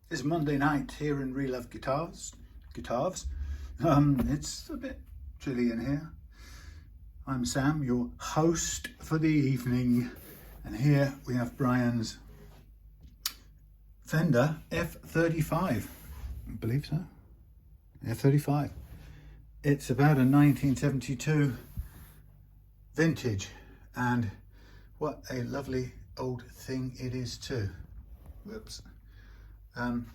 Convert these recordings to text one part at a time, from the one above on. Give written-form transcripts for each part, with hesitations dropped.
It's Monday night here in Relove Guitars. It's a bit chilly in here. I'm Sam, your host for the evening, and here we have Brian's Fender F35. I believe so. F35. It's about a 1972 vintage, and what a lovely old thing it is too. Whoops.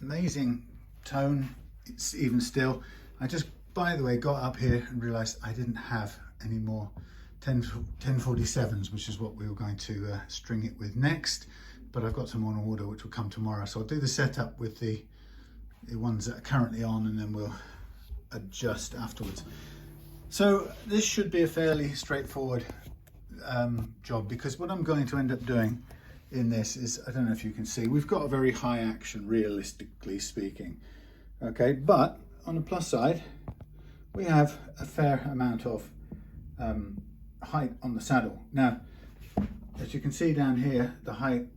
Amazing tone, it's even still. I just, by the way, got up here and realized I didn't have any more 1047s, which is what we were going to string it with next, but I've got some on order which will come tomorrow. So I'll do the setup with the ones that are currently on, and then we'll adjust afterwards. So this should be a fairly straightforward job, because what I'm going to end up doing in this is, I don't know if you can see, we've got a very high action, realistically speaking, okay, but on the plus side we have a fair amount of height on the saddle. Now, as you can see down here, the height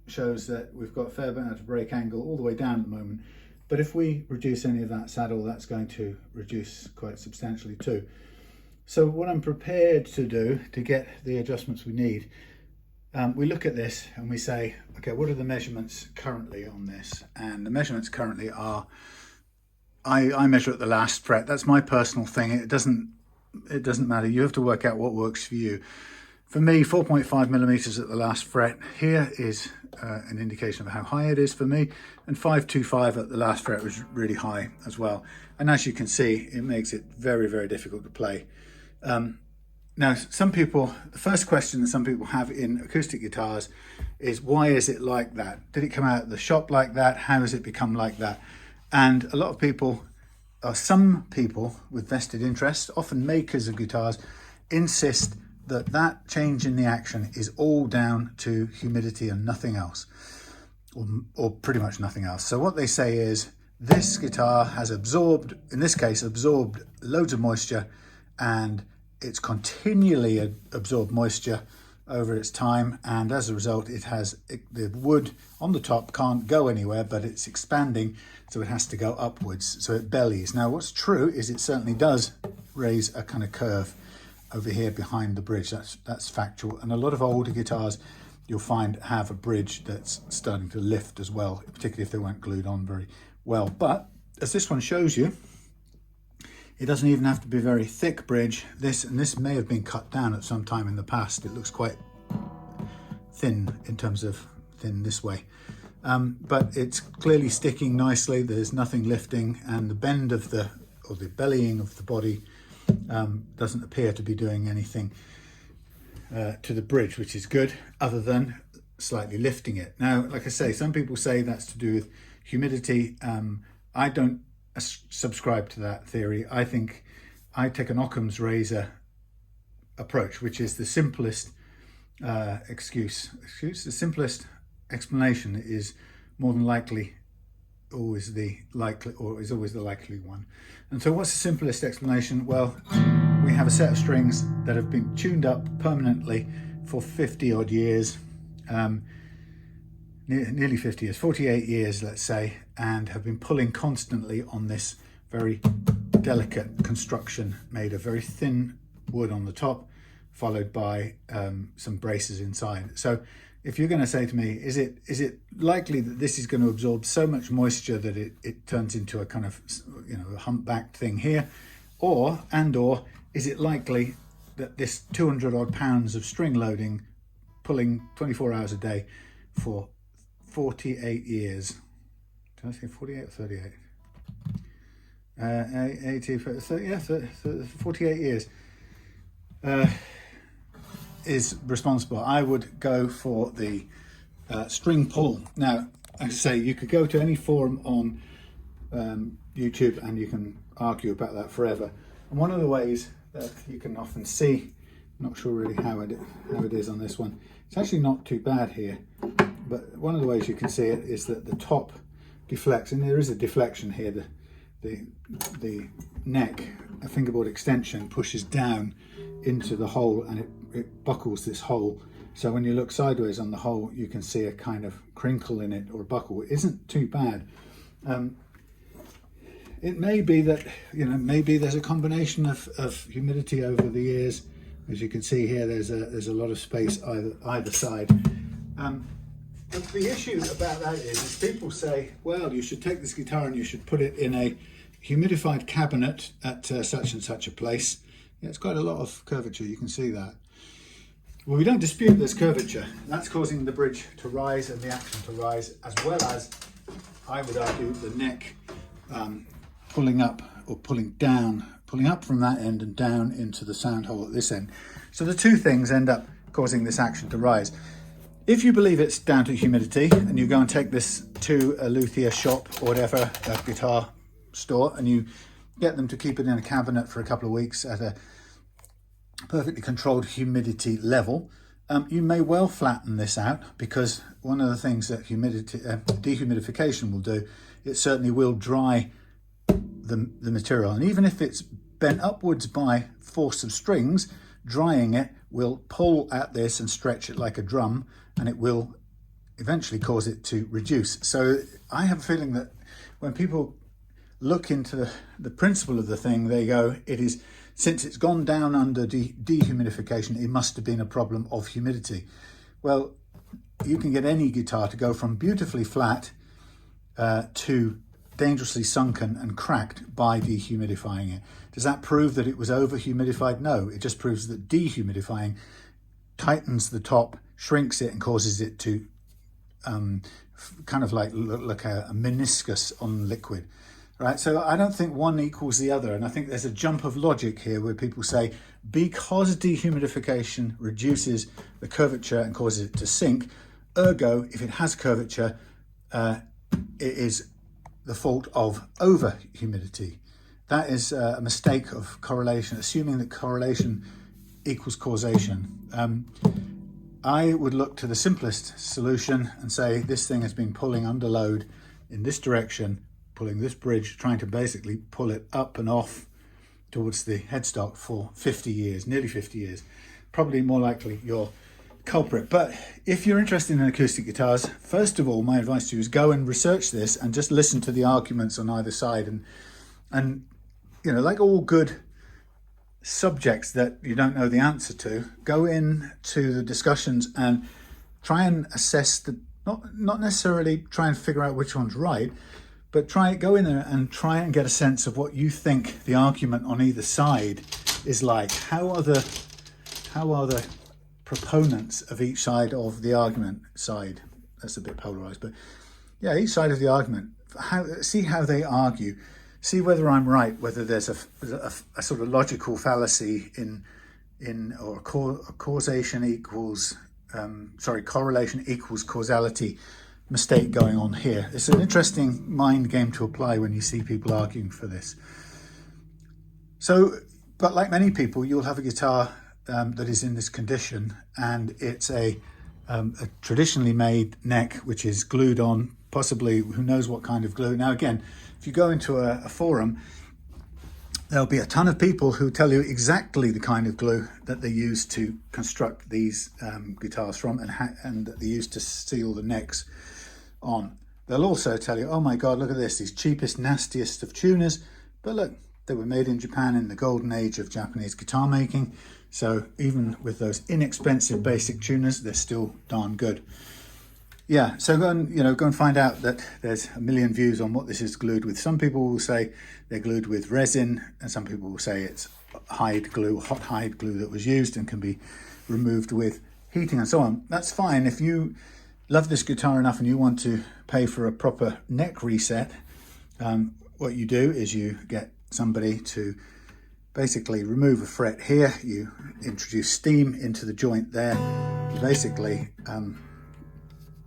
shows that we've got a fair amount of brake angle all the way down at the moment, but if we reduce any of that saddle, that's going to reduce quite substantially too. So what I'm prepared to do to get the adjustments we need, we look at this and we say, okay, what are the measurements currently on this? And the measurements currently are, I measure at the last fret. That's my personal thing. It doesn't matter. You have to work out what works for you. For me, 4.5 millimeters at the last fret here is an indication of how high it is for me, and 5.25 at the last fret was really high as well. And as you can see, it makes it very, very difficult to play. Now, some people, the first question that some people have in acoustic guitars is, why is it like that? Did it come out of the shop like that? How has it become like that? And a lot of people, or some people with vested interest, often makers of guitars, insist that that change in the action is all down to humidity and nothing else, or pretty much nothing else. So what they say is, this guitar has absorbed, in this case, absorbed loads of moisture, and it's continually absorbed moisture over its time, and as a result the wood on the top can't go anywhere, but it's expanding, so it has to go upwards, so it bellies. Now what's true is it certainly does raise a kind of curve over here behind the bridge. That's factual, and a lot of older guitars you'll find have a bridge that's starting to lift as well, particularly if they weren't glued on very well. But as this one shows you, it doesn't even have to be a very thick bridge. This may have been cut down at some time in the past. It looks quite thin in terms of thin this way. But it's clearly sticking nicely. There's nothing lifting, and the bend of the bellying of the body doesn't appear to be doing anything to the bridge, which is good, other than slightly lifting it. Now, like I say, some people say that's to do with humidity. I don't subscribe to that theory. I think I take an Occam's razor approach, which is the simplest the simplest explanation is more than likely always the likely one. And so what's the simplest explanation? Well, we have a set of strings that have been tuned up permanently for 50 odd years, nearly 50 years, 48 years, let's say, and have been pulling constantly on this very delicate construction made of very thin wood on the top, followed by some braces inside. So if you're going to say to me, is it likely that this is going to absorb so much moisture that it turns into a kind of, a humpbacked thing here, or is it likely that this 200 odd pounds of string loading, pulling 24 hours a day for 48 years, did I say 48 or 38? 48 years is responsible? I would go for the string pull. Now, as I say, you could go to any forum on YouTube and you can argue about that forever. And one of the ways that you can often see, I'm not sure really how it is on this one, it's actually not too bad here, but one of the ways you can see it is that the top deflects, and there is a deflection here. The neck, a fingerboard extension, pushes down into the hole, and it buckles this hole. So when you look sideways on the hole, you can see a kind of crinkle in it, or a buckle. It isn't too bad. It may be that, you know, maybe there's a combination of humidity over the years. As you can see here, there's a lot of space either side. But the issue about that is people say, well, you should take this guitar and you should put it in a humidified cabinet at such and such a place. Yeah, it's quite a lot of curvature, you can see that. Well, we don't dispute there's curvature. That's causing the bridge to rise and the action to rise, as well as, I would argue, the neck pulling up or pulling down, pulling up from that end and down into the sound hole at this end. So the two things end up causing this action to rise. If you believe it's down to humidity and you go and take this to a luthier shop or whatever, a guitar store, and you get them to keep it in a cabinet for a couple of weeks at a perfectly controlled humidity level, you may well flatten this out, because one of the things that dehumidification will do, it certainly will dry the material. And even if it's bent upwards by force of strings, drying it will pull at this and stretch it like a drum, and it will eventually cause it to reduce. So I have a feeling that when people look into the principle of the thing, they go, it is, since it's gone down under dehumidification, it must have been a problem of humidity. Well, you can get any guitar to go from beautifully flat to dangerously sunken and cracked by dehumidifying it. Does that prove that it was over humidified? No, it just proves that dehumidifying tightens the top, shrinks it, and causes it to kind of like look like a meniscus on liquid. Right, so I don't think one equals the other, and I think there's a jump of logic here where people say because dehumidification reduces the curvature and causes it to sink, ergo, if it has curvature, it is the fault of over humidity. That is a mistake of correlation, assuming that correlation equals causation. I would look to the simplest solution and say this thing has been pulling under load in this direction, pulling this bridge, trying to basically pull it up and off towards the headstock for 50 years, nearly 50 years. Probably more likely your culprit. But if you're interested in acoustic guitars, first of all, my advice to you is go and research this and just listen to the arguments on either side. And you know, like all good subjects that you don't know the answer to, go in to the discussions and try and assess the, not necessarily try and figure out which one's right, but go in there and try and get a sense of what you think the argument on either side is like. How are the proponents of each side of the argument side? That's a bit polarized, but yeah, each side of the argument. See how they argue. See whether I'm right. Whether there's a sort of logical fallacy or causation equals correlation equals causality mistake going on here. It's an interesting mind game to apply when you see people arguing for this. So, but like many people, you'll have a guitar that is in this condition, and it's a traditionally made neck which is glued on, possibly who knows what kind of glue. Now again, if you go into a forum, there'll be a ton of people who tell you exactly the kind of glue that they use to construct these guitars from, and that they use to seal the necks on. They'll also tell you, oh my God, look at this, these cheapest, nastiest of tuners. But look, they were made in Japan in the golden age of Japanese guitar making. So even with those inexpensive basic tuners, they're still darn good. Yeah, so go and find out that there's a million views on what this is glued with. Some people will say they're glued with resin, and some people will say it's hide glue, hot hide glue that was used and can be removed with heating and so on. That's fine. If you love this guitar enough and you want to pay for a proper neck reset, what you do is you get somebody to basically remove a fret here. You introduce steam into the joint there. You basically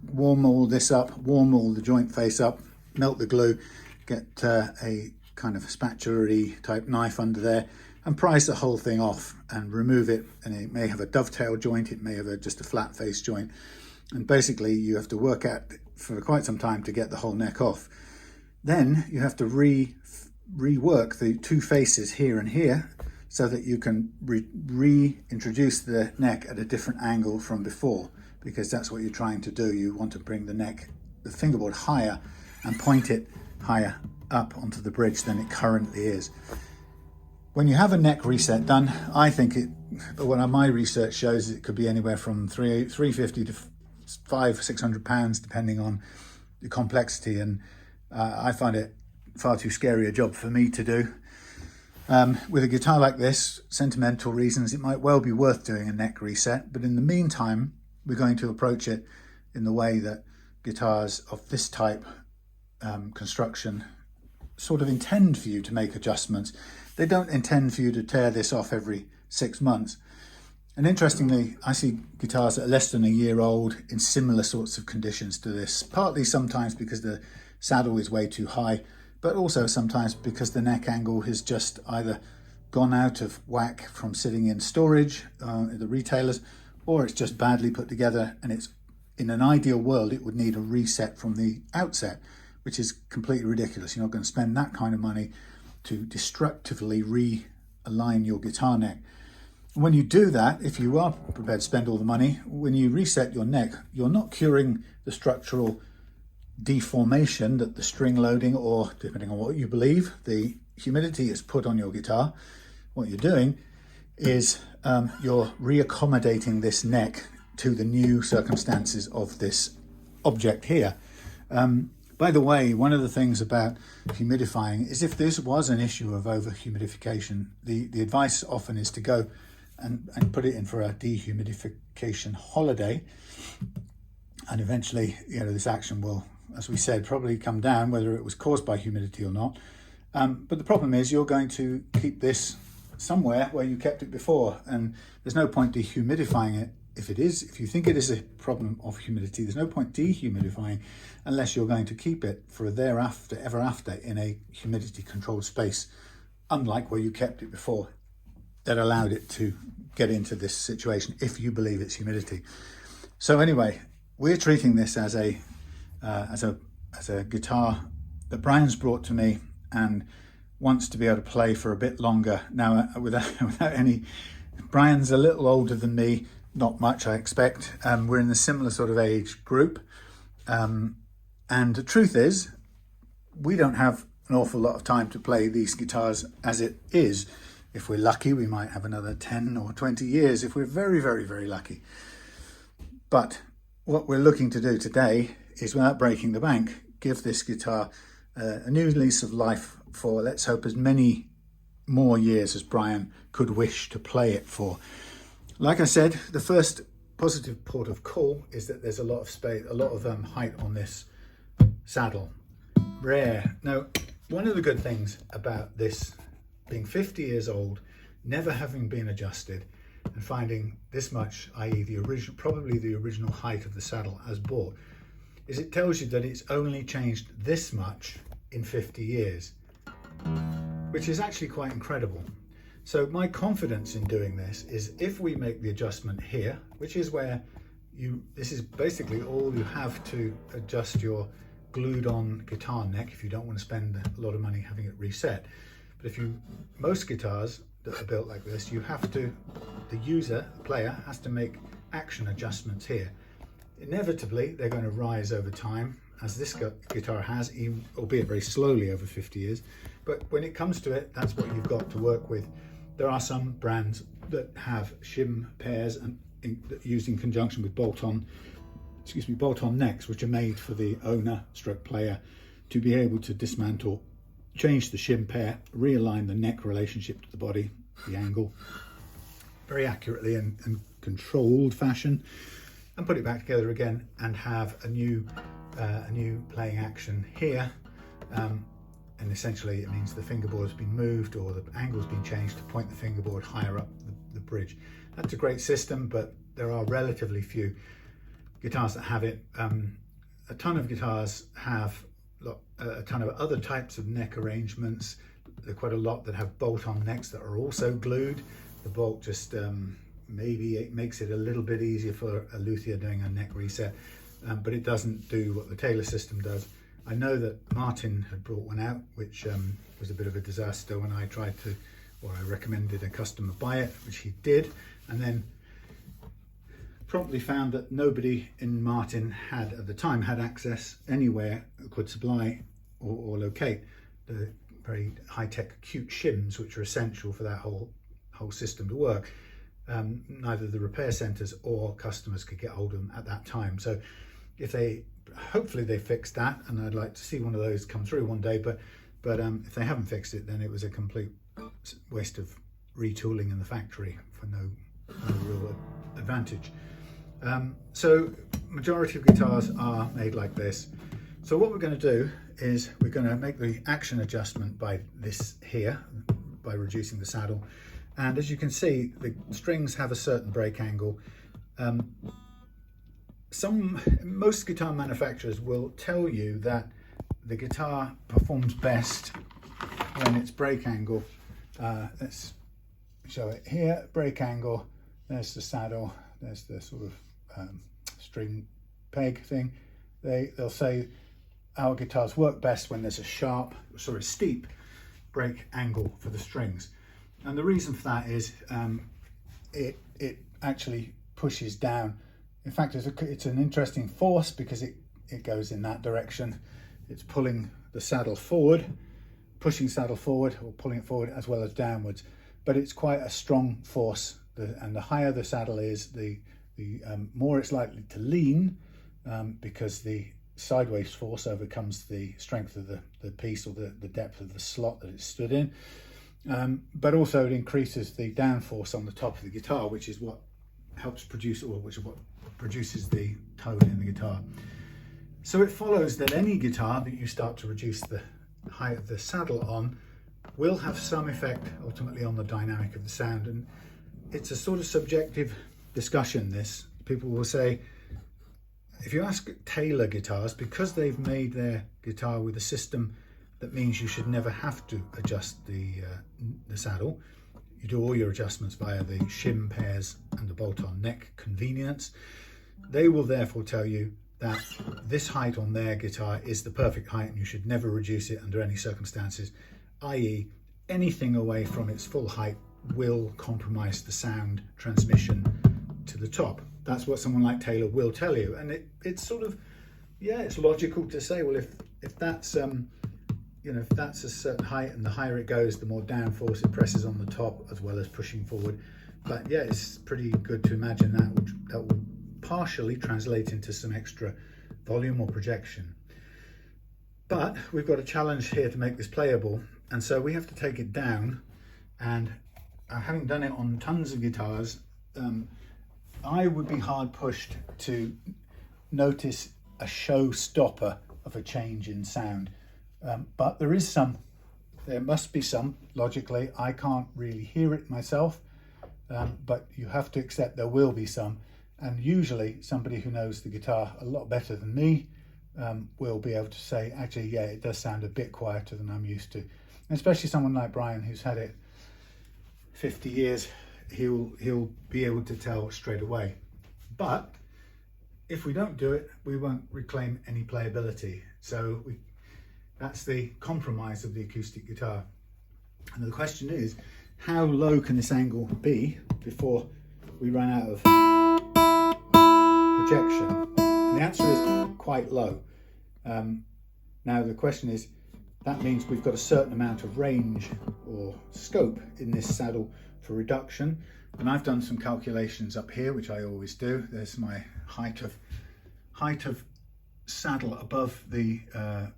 warm all this up, warm all the joint face up, melt the glue, get a kind of spatula-y type knife under there, and prise the whole thing off and remove it. And it may have a dovetail joint, it may have just a flat face joint. And basically you have to work at for quite some time to get the whole neck off. Then you have to rework the two faces here and here so that you can reintroduce the neck at a different angle from before, because that's what you're trying to do. You want to bring the neck, the fingerboard higher and point it higher up onto the bridge than it currently is. When you have a neck reset done, I think what my research shows it could be anywhere from £350 to £500-600, depending on the complexity, and I find it far too scary a job for me to do. With a guitar like this, sentimental reasons, it might well be worth doing a neck reset, but in the meantime, we're going to approach it in the way that guitars of this type construction sort of intend for you to make adjustments. They don't intend for you to tear this off every 6 months. And interestingly, I see guitars that are less than a year old in similar sorts of conditions to this, partly sometimes because the saddle is way too high, but also sometimes because the neck angle has just either gone out of whack from sitting in storage at the retailers, or it's just badly put together, and it's, in an ideal world, it would need a reset from the outset, which is completely ridiculous. You're not going to spend that kind of money to destructively realign your guitar neck. When you do that, if you are prepared to spend all the money, when you reset your neck, you're not curing the structural deformation that the string loading, or depending on what you believe, the humidity is put on your guitar. What you're doing is you're reaccommodating this neck to the new circumstances of this object here. By the way, one of the things about humidifying is if this was an issue of over humidification, the advice often is to go and put it in for a dehumidification holiday, and eventually, you know, this action will, as we said, probably come down, whether it was caused by humidity or not. But the problem is you're going to keep this somewhere where you kept it before, and there's no point dehumidifying it. If you think it is a problem of humidity, there's no point dehumidifying unless you're going to keep it for ever after in a humidity controlled space, unlike where you kept it before, that allowed it to get into this situation if you believe it's humidity. So anyway, we're treating this as a guitar that Brian's brought to me and wants to be able to play for a bit longer. Now, without any, Brian's a little older than me, not much I expect. We're in a similar sort of age group. And the truth is, we don't have an awful lot of time to play these guitars as it is. If we're lucky, we might have another 10 or 20 years if we're very, very, very lucky. But what we're looking to do today is, without breaking the bank, give this guitar a new lease of life for, let's hope, as many more years as Brian could wish to play it for. Like I said, the first positive port of call is that there's a lot of space, a lot of height on this saddle. Rare. Now, one of the good things about this being 50 years old, never having been adjusted, and finding this much, i.e. probably the original height of the saddle as bought, is it tells you that it's only changed this much in 50 years, which is actually quite incredible. So my confidence in doing this is, if we make the adjustment here, which is where this is basically all you have to adjust your glued on guitar neck if you don't want to spend a lot of money having it reset. But most guitars that are built like this, the player has to make action adjustments here. Inevitably, they're going to rise over time, as this guitar has, albeit very slowly over 50 years. But when it comes to it, that's what you've got to work with. There are some brands that have shim pairs and used in conjunction with bolt-on necks, which are made for the owner/player to be able to dismantle, change the shim pair, realign the neck relationship to the body, the angle, very accurately and controlled fashion, and put it back together again and have a new playing action here. And essentially it means the fingerboard has been moved, or the angle's been changed to point the fingerboard higher up the bridge. That's a great system, but there are relatively few guitars that have it. A ton of guitars have a ton of other types of neck arrangements. There are quite a lot that have bolt-on necks that are also glued. The bolt just maybe it makes it a little bit easier for a luthier doing a neck reset, but it doesn't do what the Taylor system does. I know that Martin had brought one out, which was a bit of a disaster when I I recommended a customer buy it, which he did, and then promptly found that nobody in Martin at the time had access anywhere, could supply or locate the very high-tech acute shims which are essential for that whole system to work. Neither the repair centres or customers could get hold of them at that time. So if hopefully they fixed that, and I'd like to see one of those come through one day, but if they haven't fixed it, then it was a complete waste of retooling in the factory for no real advantage. So majority of guitars are made like this. So what we're going to do is we're going to make the action adjustment by this here, by reducing the saddle. And as you can see, the strings have a certain break angle. Most guitar manufacturers will tell you that the guitar performs best when its break angle, let's show it here, break angle, there's the saddle, there's the sort of string peg thing. They'll say our guitars work best when there's a steep break angle for the strings. And the reason for that is it actually pushes down. In fact, it's an interesting force because it goes in that direction. It's pulling the saddle forward, pushing saddle forward, or pulling it forward as well as downwards. But it's quite a strong force, and the higher the saddle is, the more it's likely to lean, because the sideways force overcomes the strength of the piece or the depth of the slot that it's stood in. But also it increases the downforce on the top of the guitar, which is what helps produce, or which is what produces the tone in the guitar. So it follows that any guitar that you start to reduce the height of the saddle on will have some effect ultimately on the dynamic of the sound. And it's a sort of subjective discussion, this. People will say, if you ask Taylor guitars, because they've made their guitar with a system that means you should never have to adjust the saddle, you do all your adjustments via the shim pairs and the bolt-on neck convenience, they will therefore tell you that this height on their guitar is the perfect height and you should never reduce it under any circumstances, i.e. anything away from its full height will compromise the sound transmission to the top. That's what someone like Taylor will tell you. And it's sort of, yeah, it's logical to say, well, if that's if that's a certain height and the higher it goes, the more downforce it presses on the top as well as pushing forward. But yeah, it's pretty good to imagine that will partially translate into some extra volume or projection. But we've got a challenge here to make this playable, and so we have to take it down. And having done it on tons of guitars, I would be hard pushed to notice a showstopper of a change in sound. But there must be some, logically. I can't really hear it myself, but you have to accept there will be some. And usually somebody who knows the guitar a lot better than me will be able to say, actually, yeah, it does sound a bit quieter than I'm used to. And especially someone like Brian, who's had it 50 years, he'll be able to tell straight away. But if we don't do it, we won't reclaim any playability. So that's the compromise of the acoustic guitar. And the question is, how low can this angle be before we run out of projection? And the answer is quite low. Now the question is, that means we've got a certain amount of range or scope in this saddle for reduction. And I've done some calculations up here, which I always do. There's my height of saddle above the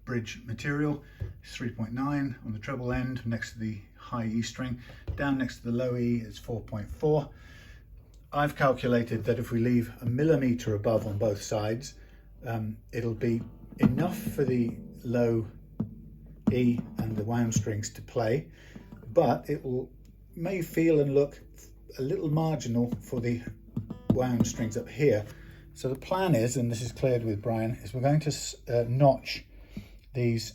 bridge material, 3.9 on the treble end next to the high E string. Down next to the low E is 4.4. I've calculated that if we leave a millimetre above on both sides, it'll be enough for the low E and the wound strings to play, but may feel and look a little marginal for the wound strings up here. So the plan is, and this is cleared with Brian, is we're going to notch these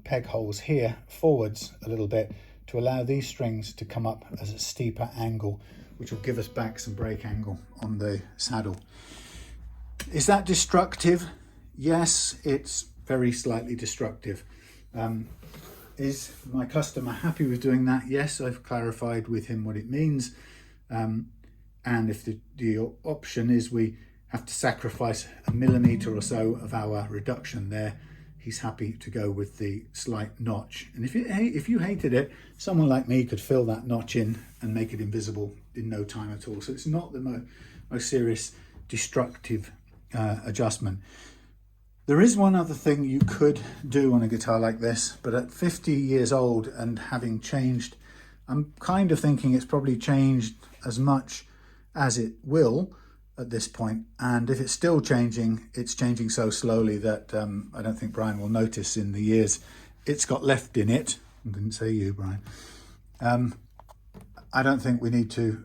peg holes here forwards a little bit to allow these strings to come up as a steeper angle, which will give us back some break angle on the saddle. Is that destructive? Yes, it's very slightly destructive. Is my customer happy with doing that? Yes, I've clarified with him what it means. And if the option is we have to sacrifice a millimetre or so of our reduction there, he's happy to go with the slight notch. And if you hated it, someone like me could fill that notch in and make it invisible in no time at all. So it's not the most serious destructive adjustment. There is one other thing you could do on a guitar like this, but at 50 years old and having changed, I'm kind of thinking it's probably changed as much as it will at this point. And if it's still changing, it's changing so slowly that I don't think Brian will notice in the years it's got left in it. I didn't say you, Brian. I don't think we need to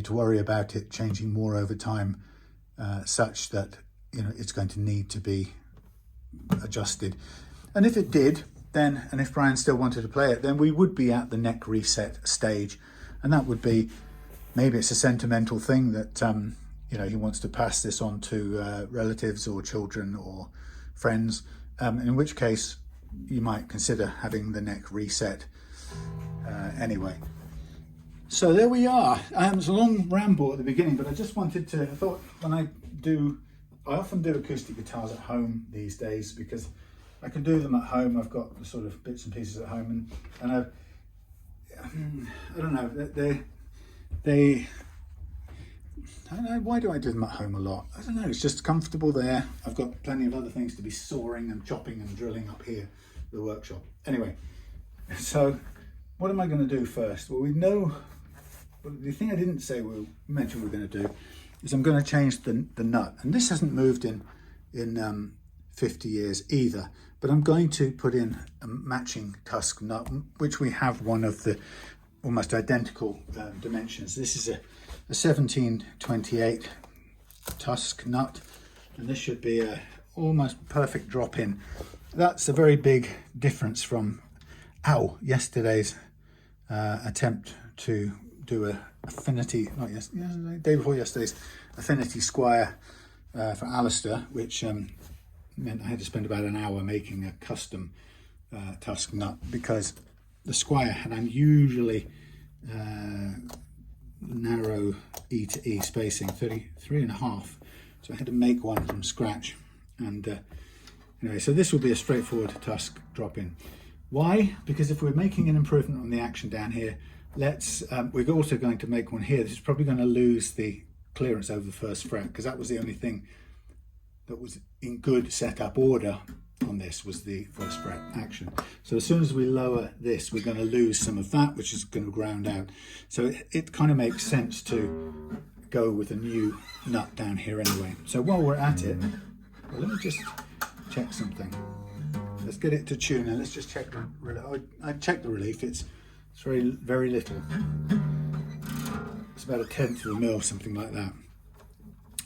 worry about it changing more over time, such that it's going to need to be adjusted. And if it did, then, and if Brian still wanted to play it, then we would be at the neck reset stage, and that would be, maybe it's a sentimental thing that he wants to pass this on to relatives or children or friends, in which case you might consider having the neck reset anyway. So there we are. It's a long ramble at the beginning, but I just wanted to, I thought I often do acoustic guitars at home these days because I can do them at home. I've got the sort of bits and pieces at home, and I don't know, I don't know, why do I do them at home a lot? I don't know, it's just comfortable there. I've got plenty of other things to be sawing and chopping and drilling up here at the workshop. Anyway, so what am I going to do first? Well, the thing I didn't mention we're going to do is I'm going to change the nut. And this hasn't moved in 50 years either, but I'm going to put in a matching Tusq nut, which we have one of the almost identical dimensions. This is a 1728 Tusq nut, and this should be a almost perfect drop in. That's a very big difference from yesterday's attempt to do a Affinity, not yesterday, day before yesterday's Affinity Squire for Alistair, which meant I had to spend about an hour making a custom Tusq nut because the Squire had unusually narrow E to E spacing, 33.5, so I had to make one from scratch. And anyway, so this will be a straightforward Tusq drop in. Why? Because if we're making an improvement on the action down here, we're also going to make one here. This is probably going to lose the clearance over the first fret, because that was the only thing that was in good setup order on this, was the first fret action. So as soon as we lower this, we're going to lose some of that, which is going to ground out. So it kind of makes sense to go with a new nut down here anyway. So while we're at it, well, let me just check something. Let's get it to tune, and let's just check the relief. I checked the relief. It's very, very little. It's about 1/10 of a mil, something like that.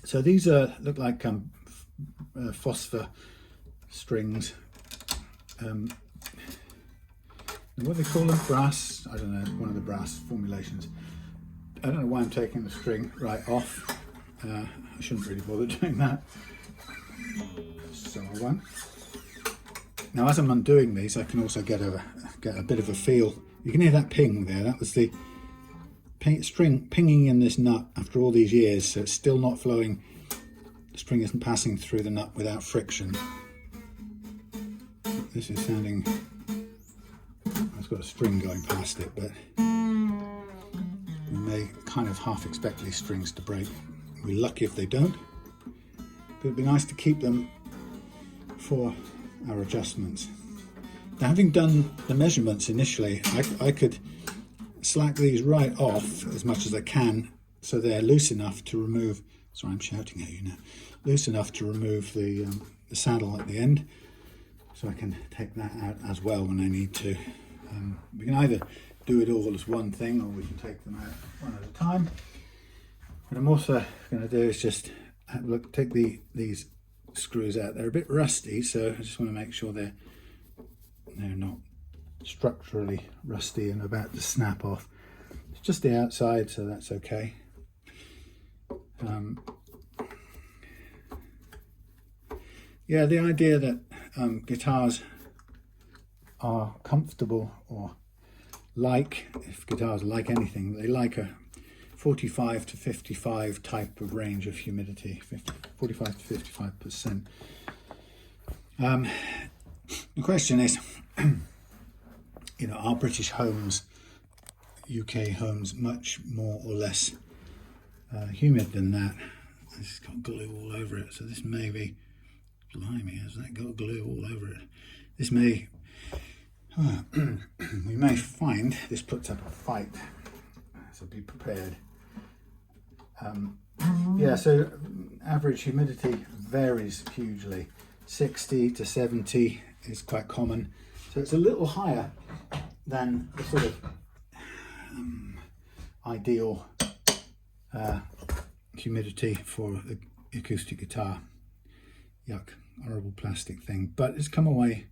So these look like phosphor strings. What do they call them? Brass? I don't know. One of the brass formulations. I don't know why I'm taking the string right off. I shouldn't really bother doing that. So I won't. Now, as I'm undoing these, I can also get a bit of a feel. You can hear that ping there. That was the string pinging in this nut after all these years, so it's still not flowing. The string isn't passing through the nut without friction. This is sounding, it's got a string going past it, but we may kind of half expect these strings to break. We're lucky if they don't, but it'd be nice to keep them for our adjustments. Now, having done the measurements initially, I could slack these right off as much as I can, so they're loose enough to remove, sorry, I'm shouting at you now, loose enough to remove the saddle at the end, so I can take that out as well when I need to. We can either do it all as one thing, or we can take them out one at a time. What I'm also going to do is just take these screws out. They're a bit rusty, so I just want to make sure they're not structurally rusty and about to snap off. It's just the outside, so that's okay. Yeah, the idea that guitars are comfortable, or if guitars are like anything, they like a 45 to 55 type of range of humidity, 45 to 55%. The question is, you know, are British homes, UK homes, much more or less humid than that? This has got glue all over it, so this may be, blimey, has that got glue all over it? This may, we may find this puts up a fight, so be prepared. Yeah, so average humidity varies hugely. 60 to 70 is quite common, so it's a little higher than the sort of ideal humidity for the acoustic guitar. Yuck, horrible plastic thing, but it's come away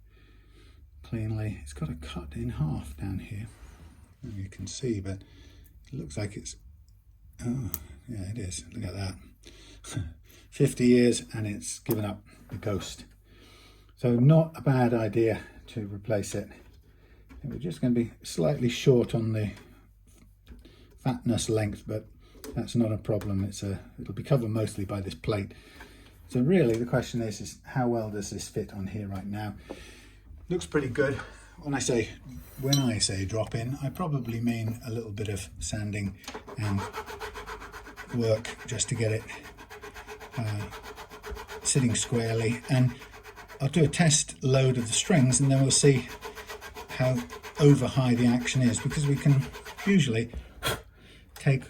cleanly. It's got a cut in half down here, you can see, but it looks like it's, oh yeah, it is, look at that. 50 years and it's given up the ghost. So not a bad idea to replace it. We're just going to be slightly short on the fatness length, but that's not a problem. It'll be covered mostly by this plate. So really the question is how well does this fit on here right now? Looks pretty good. When I say drop in, I probably mean a little bit of sanding and work just to get it sitting squarely, and I'll do a test load of the strings and then we'll see how over high the action is, because we can usually take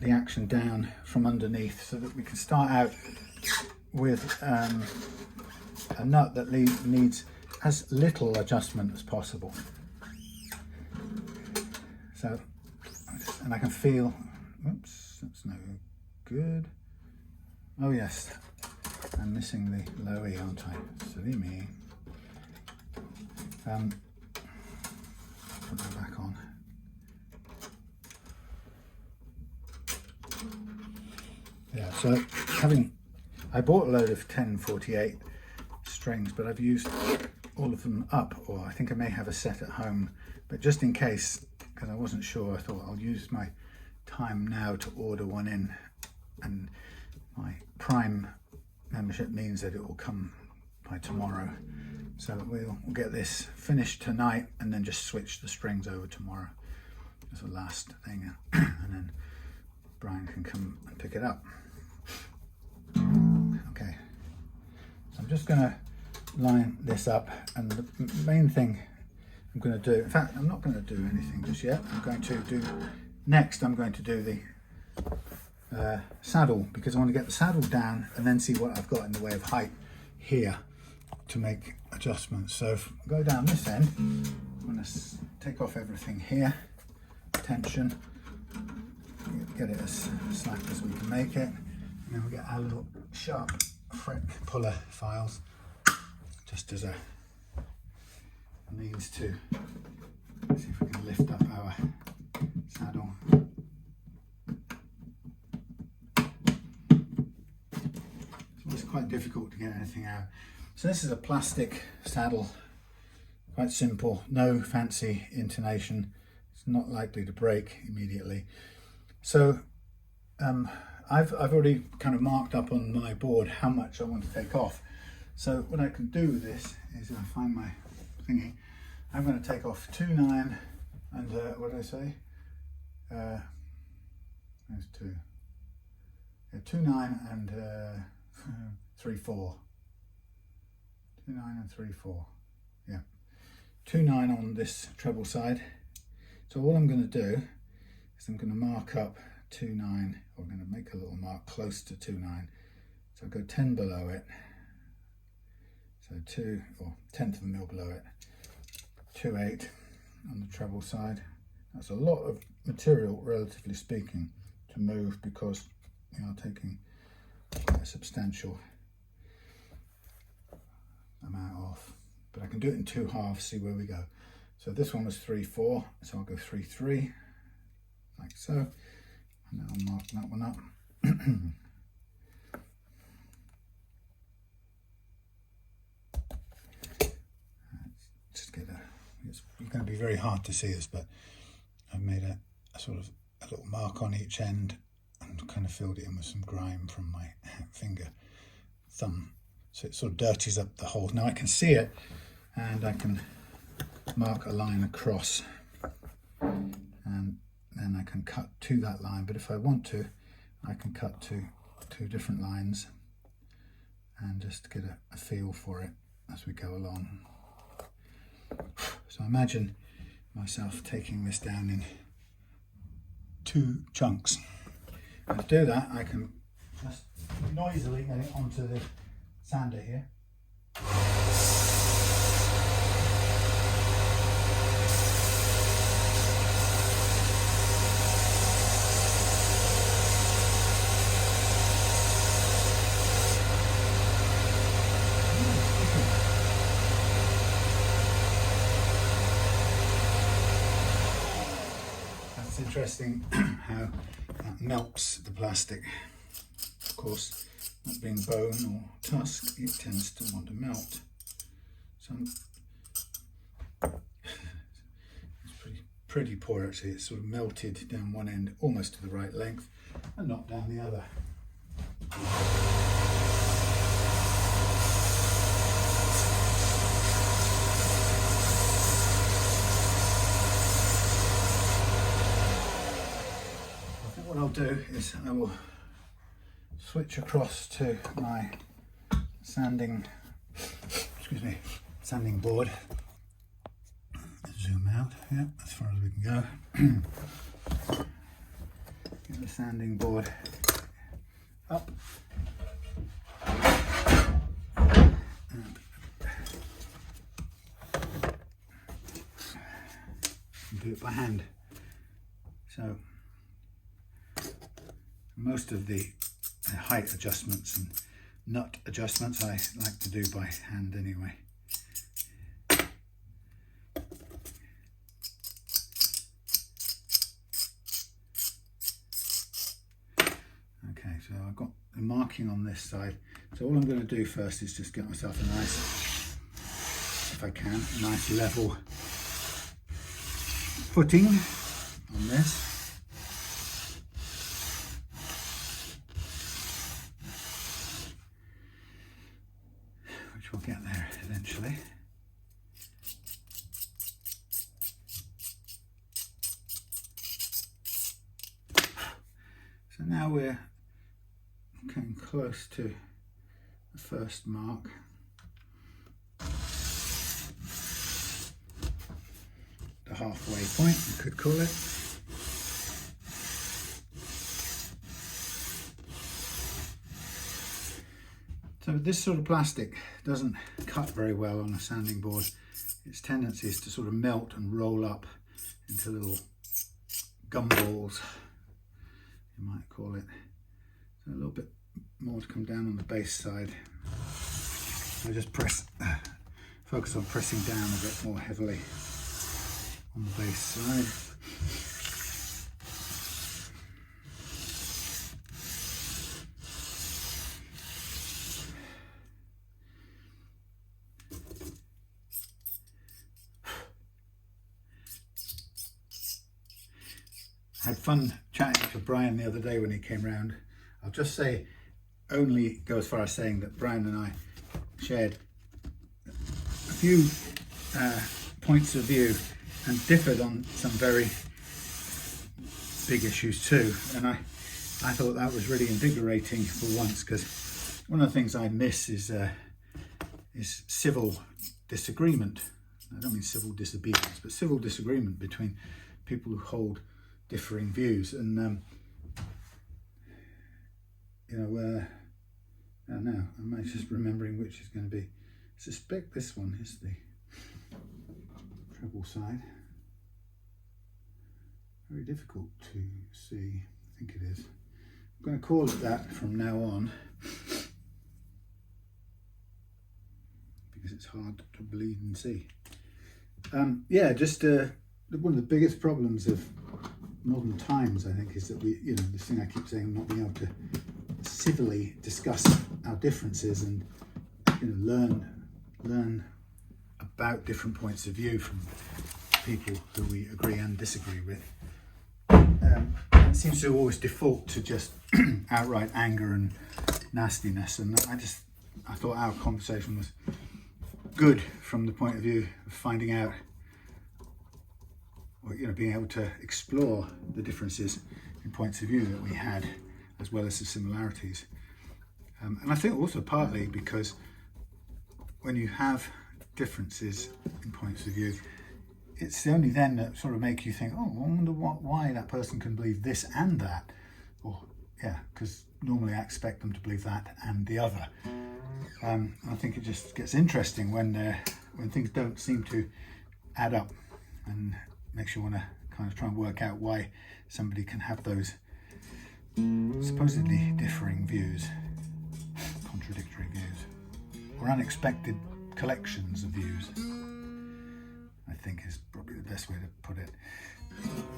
the action down from underneath so that we can start out with a nut that needs as little adjustment as possible. So, and I can feel, oops, that's no good. Oh yes, I'm missing the low E, aren't I? Silly me. Put that back on. Yeah, so I bought a load of 1048 strings, but I've used all of them up, or I think I may have a set at home, but just in case, because I wasn't sure, I thought I'll use my time now to order one in, and my Prime membership means that it will come by tomorrow. So we'll get this finished tonight and then just switch the strings over tomorrow as the last thing, and then Brian can come and pick it up. Okay, so I'm just going to line this up, and the main thing I'm going to do, in fact I'm not going to do anything just yet, I'm going to do the saddle, because I want to get the saddle down and then see what I've got in the way of height here to make adjustments. So if I go down this end, I'm going to take off everything here, tension, get it as slack as we can make it, and then we get our little sharp fret puller files just as a means to see if we can lift up our saddle. It's quite difficult to get anything out. So this is a plastic saddle, quite simple, no fancy intonation. It's not likely to break immediately. So I've already kind of marked up on my board how much I want to take off. So what I can do with this is, if I find my thingy, I'm going to take off 2.9 and what did I say? There's 2. Yeah, 2.9 and 3.4. 2.9 and 3.4. Yeah, 2.9 on this treble side. So all I'm going to do is I'm going to mark up 2.9, or I'm going to make a little mark close to 2.9. So I'll go 10 below it. So 2 or 1/10 of a mil below it. 2.8 on the treble side. That's a lot of material, relatively speaking, to move, because we are taking quite a substantial amount off. But I can do it in 2 halves, see where we go. So this one was 3.4, so I'll go 3.3, like so, and then I'll mark that one up. Just get it's going to be very hard to see this, but I've made a sort of a little mark on each end and kind of filled it in with some grime from my thumb so it sort of dirties up the hole. Now I can see it, and I can mark a line across, and then I can cut to that line. But if I want to, I can cut to 2 different lines and just get a feel for it as we go along. So imagine myself taking this down in 2 chunks. And to do that, I can just noisily get it onto the sander here. That's interesting how that melts the plastic. Of course, not being bone or Tusq, it tends to want to melt. So it's pretty poor actually. It's sort of melted down one end almost to the right length and not down the other. What I'll do is I will switch across to my sanding board. Zoom out, yeah, as far as we can go. Get the sanding board up. And do it by hand. So most of the height adjustments and nut adjustments I like to do by hand anyway. Okay, so I've got the marking on this side. So all I'm going to do first is just get myself a nice, if I can, a nice level footing on this. We'll get there eventually. So now we're getting close to the first mark. The halfway point, you could call it. So this sort of plastic doesn't cut very well on a sanding board. Its tendency is to sort of melt and roll up into little gumballs, you might call it. So a little bit more to come down on the base side. I just focus on pressing down a bit more heavily on the base side. I had fun chatting to Brian the other day when he came round. I'll just say, only go as far as saying that Brian and I shared a few points of view and differed on some very big issues too. And I thought that was really invigorating for once, because one of the things I miss is civil disagreement. I don't mean civil disobedience, but civil disagreement between people who hold differing views. And you know, I don't know, I'm just remembering which is going to be. I suspect this one is the treble side. Very difficult to see. I think it is. I'm going to call it that from now on, because it's hard to believe and see. Yeah, just one of the biggest problems of modern times, I think, is that we, you know, this thing I keep saying, not being able to civilly discuss our differences and, you know, learn about different points of view from people who we agree and disagree with. It seems to always default to just outright anger and nastiness, and I just I thought our conversation was good from the point of view of finding out, or, you know, being able to explore the differences in points of view that we had, as well as the similarities. And I think also partly because when you have differences in points of view, it's only then that sort of make you think, oh, I wonder why that person can believe this and that. Or, yeah, because normally I expect them to believe that and the other. I think it just gets interesting when things don't seem to add up, and makes you want to kind of try and work out why somebody can have those supposedly differing views, contradictory views, or unexpected collections of views, I think is probably the best way to put it.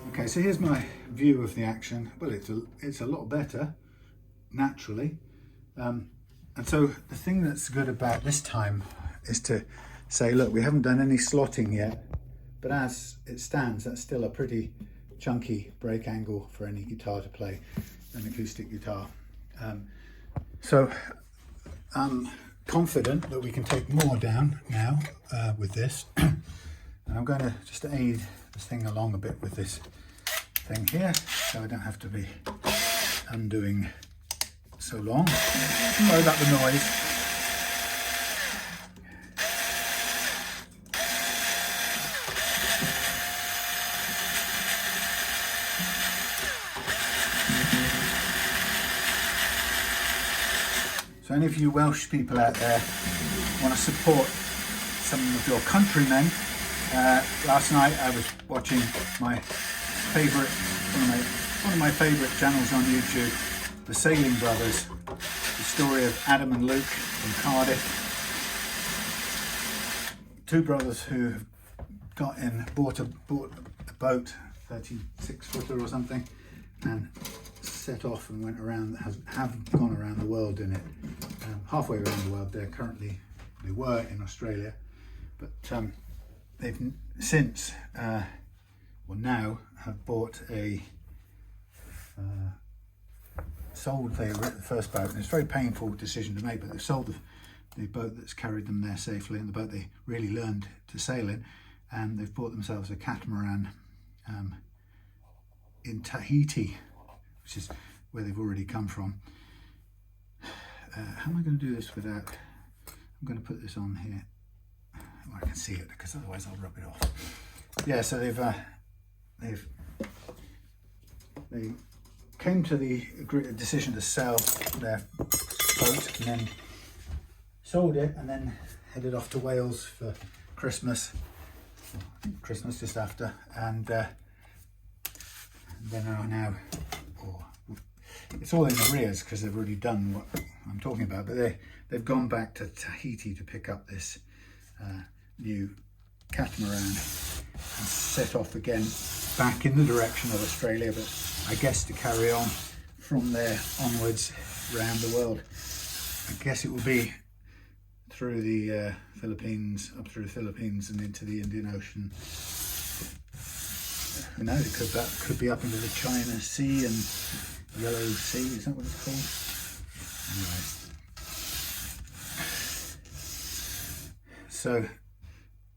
Okay, so here's my view of the action. Well, it's a lot better, naturally. And so the thing that's good about this time is to say, look, we haven't done any slotting yet, but as it stands, that's still a pretty chunky break angle for any guitar to play, an acoustic guitar. So I'm confident that we can take more down now with this. And I'm going to just aid this thing along a bit with this thing here, so I don't have to be undoing so long. Sorry about the noise. So any of you Welsh people out there want to support some of your countrymen, last night I was watching my favourite, one of my favourite channels on YouTube, The Sailing Brothers, the story of Adam and Luke from Cardiff. Two brothers who bought a boat, 36-footer or something, and set off and went around, have gone around the world in it, halfway around the world. They were in Australia, but they've since, now have bought sold the first boat, and it's a very painful decision to make, but they've sold the boat that's carried them there safely, and the boat they really learned to sail in, and they've bought themselves a catamaran in Tahiti, which is where they've already come from. How am I going to do this without, I'm going to put this on here where I can see it, because otherwise I'll rub it off. Yeah, so they came to the decision to sell their boat, and then sold it, and then headed off to Wales for Christmas just after, and then are now, it's all in arrears because they've already done what I'm talking about, but they've gone back to Tahiti to pick up this new catamaran and set off again back in the direction of Australia, but I guess to carry on from there onwards around the world. I guess it will be through the Philippines, up through the Philippines and into the Indian Ocean. Who knows, that could be up into the China Sea and Yellow Sea, is that what it's called? Anyway. So,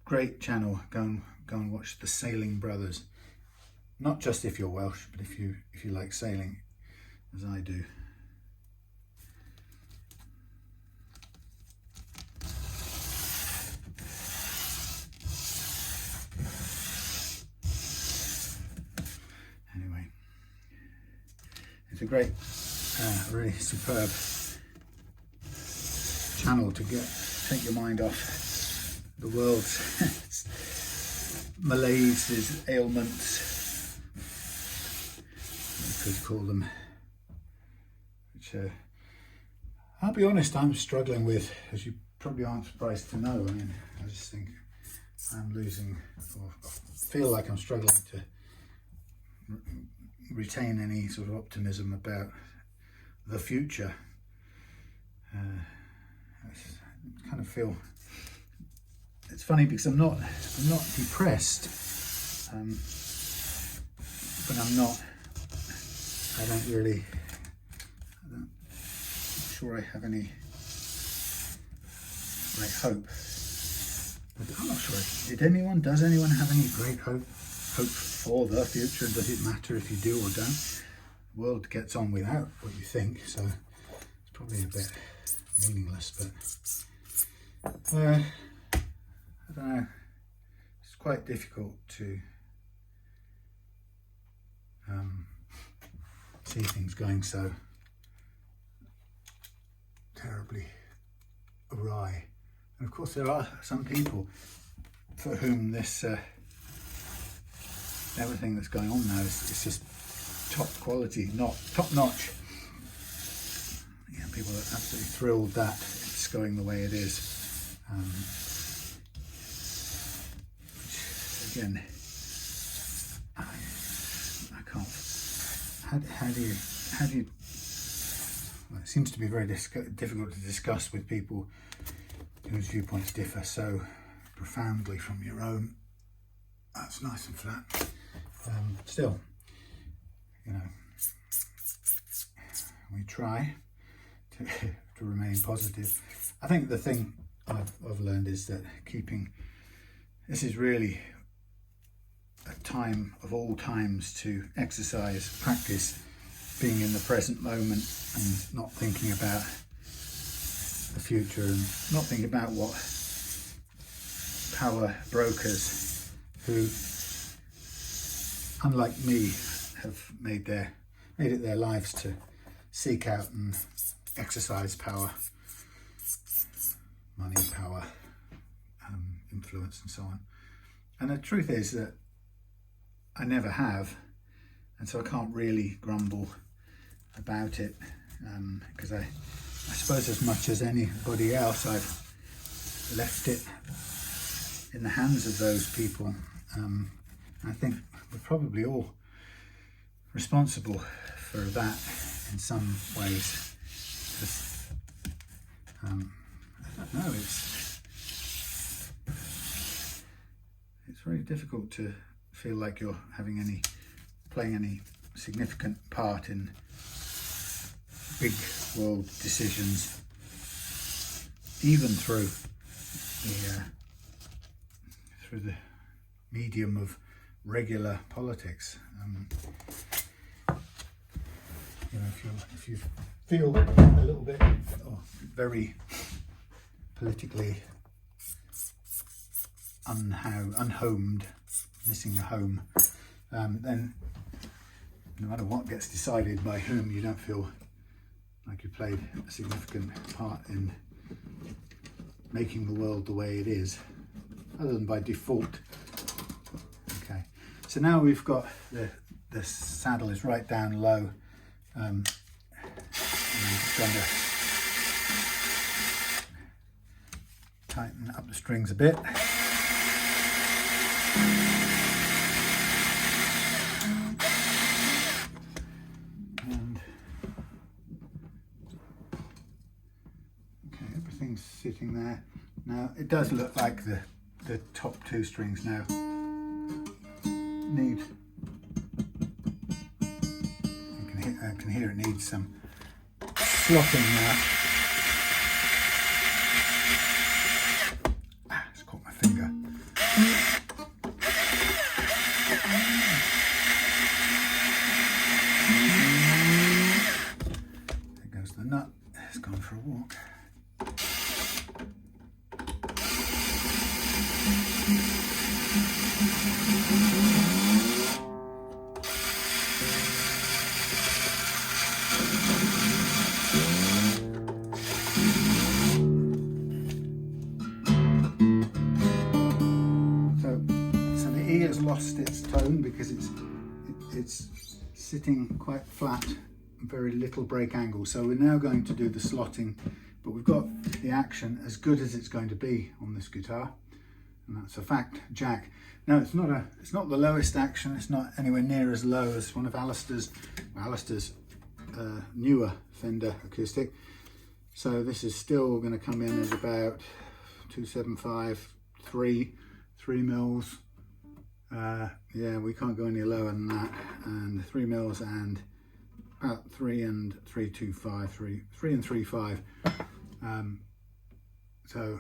great channel, go and watch The Sailing Brothers. Not just if you're Welsh, but if you like sailing, as I do. Anyway, it's a great, really superb channel to take your mind off the world's malaises, ailments, you could call them, which I'll be honest, I'm struggling with, as you probably aren't surprised to know. I mean, I just think I'm losing, or feel like I'm struggling to retain any sort of optimism about the future. I kind of feel, it's funny because I'm not depressed, but I'm not sure I have any great hope. But I'm not sure. Does anyone have any great hope for the future? Does it matter if you do or don't? The world gets on without what you think, so it's probably a bit meaningless, but I don't know. It's quite difficult to see things going so terribly awry. And of course there are some people for whom this everything that's going on now is just top quality, not top notch. Yeah, people are absolutely thrilled that it's going the way it is. Which again, I can't. How do you? Well, it seems to be very difficult to discuss with people whose viewpoints differ so profoundly from your own. That's nice and flat. Still, you know, we try to remain positive. I think the thing I've learned is that this is really a time of all times to exercise, practice being in the present moment and not thinking about the future and not thinking about what power brokers who, unlike me, have made it their lives to seek out and exercise power, money, power, influence and so on. And the truth is that I never have, and so I can't really grumble about it, because I suppose as much as anybody else I've left it in the hands of those people. I think we're probably all responsible for that in some ways. I don't know, it's very difficult to feel like you're playing any significant part in big world decisions, even through the medium of regular politics. You know, if you feel a little bit very politically unhomed, missing your home, then no matter what gets decided by whom, you don't feel like you played a significant part in making the world the way it is, other than by default. Okay, so now we've got the saddle is right down low. I'm just going to tighten up the strings a bit. And okay, everything's sitting there. Now it does look like the top two strings now need, I can hear it needs some slotting now. It's caught my finger. There goes the nut. It's gone for a walk. So the E has lost its tone because it's sitting quite flat, very little break angle. So we're now going to do the slotting, but we've got the action as good as it's going to be on this guitar, and that's a fact jack. Now it's not the lowest action. It's not anywhere near as low as one of Alistair's newer Fender acoustic. So this is still going to come in at about 275, 3 mils. Yeah, we can't go any lower than that. And 3 mils and about 3 and 325, 3 and 3.5. So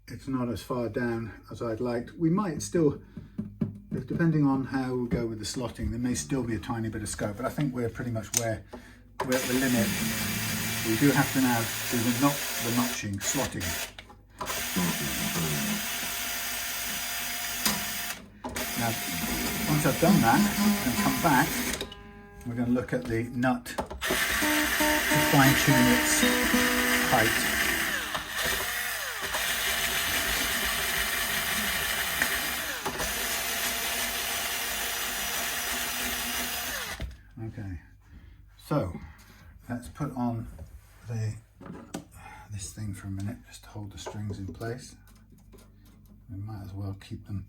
it's not as far down as I'd liked. We might still, depending on how we go with the slotting, there may still be a tiny bit of scope, but I think we're pretty much where we're at the limit. We do have to now do the notching, slotting. Now, once I've done that, I'm going to come back. We're going to look at the nut to fine tune its height. Okay, so let's put on this thing for a minute, just to hold the strings in place. We might as well keep them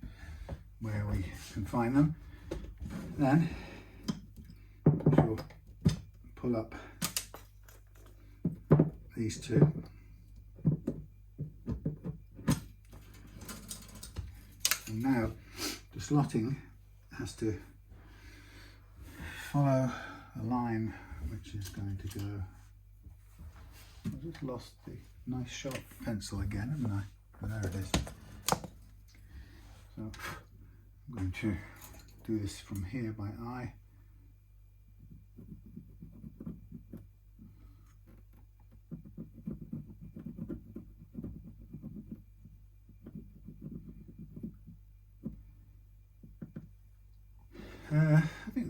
where we can find them. Then we'll pull up these two. And now the slotting has to follow a line which is going to go. I just lost the nice sharp pencil again, haven't I? Oh, there it is. So I'm going to do this from here by eye. I think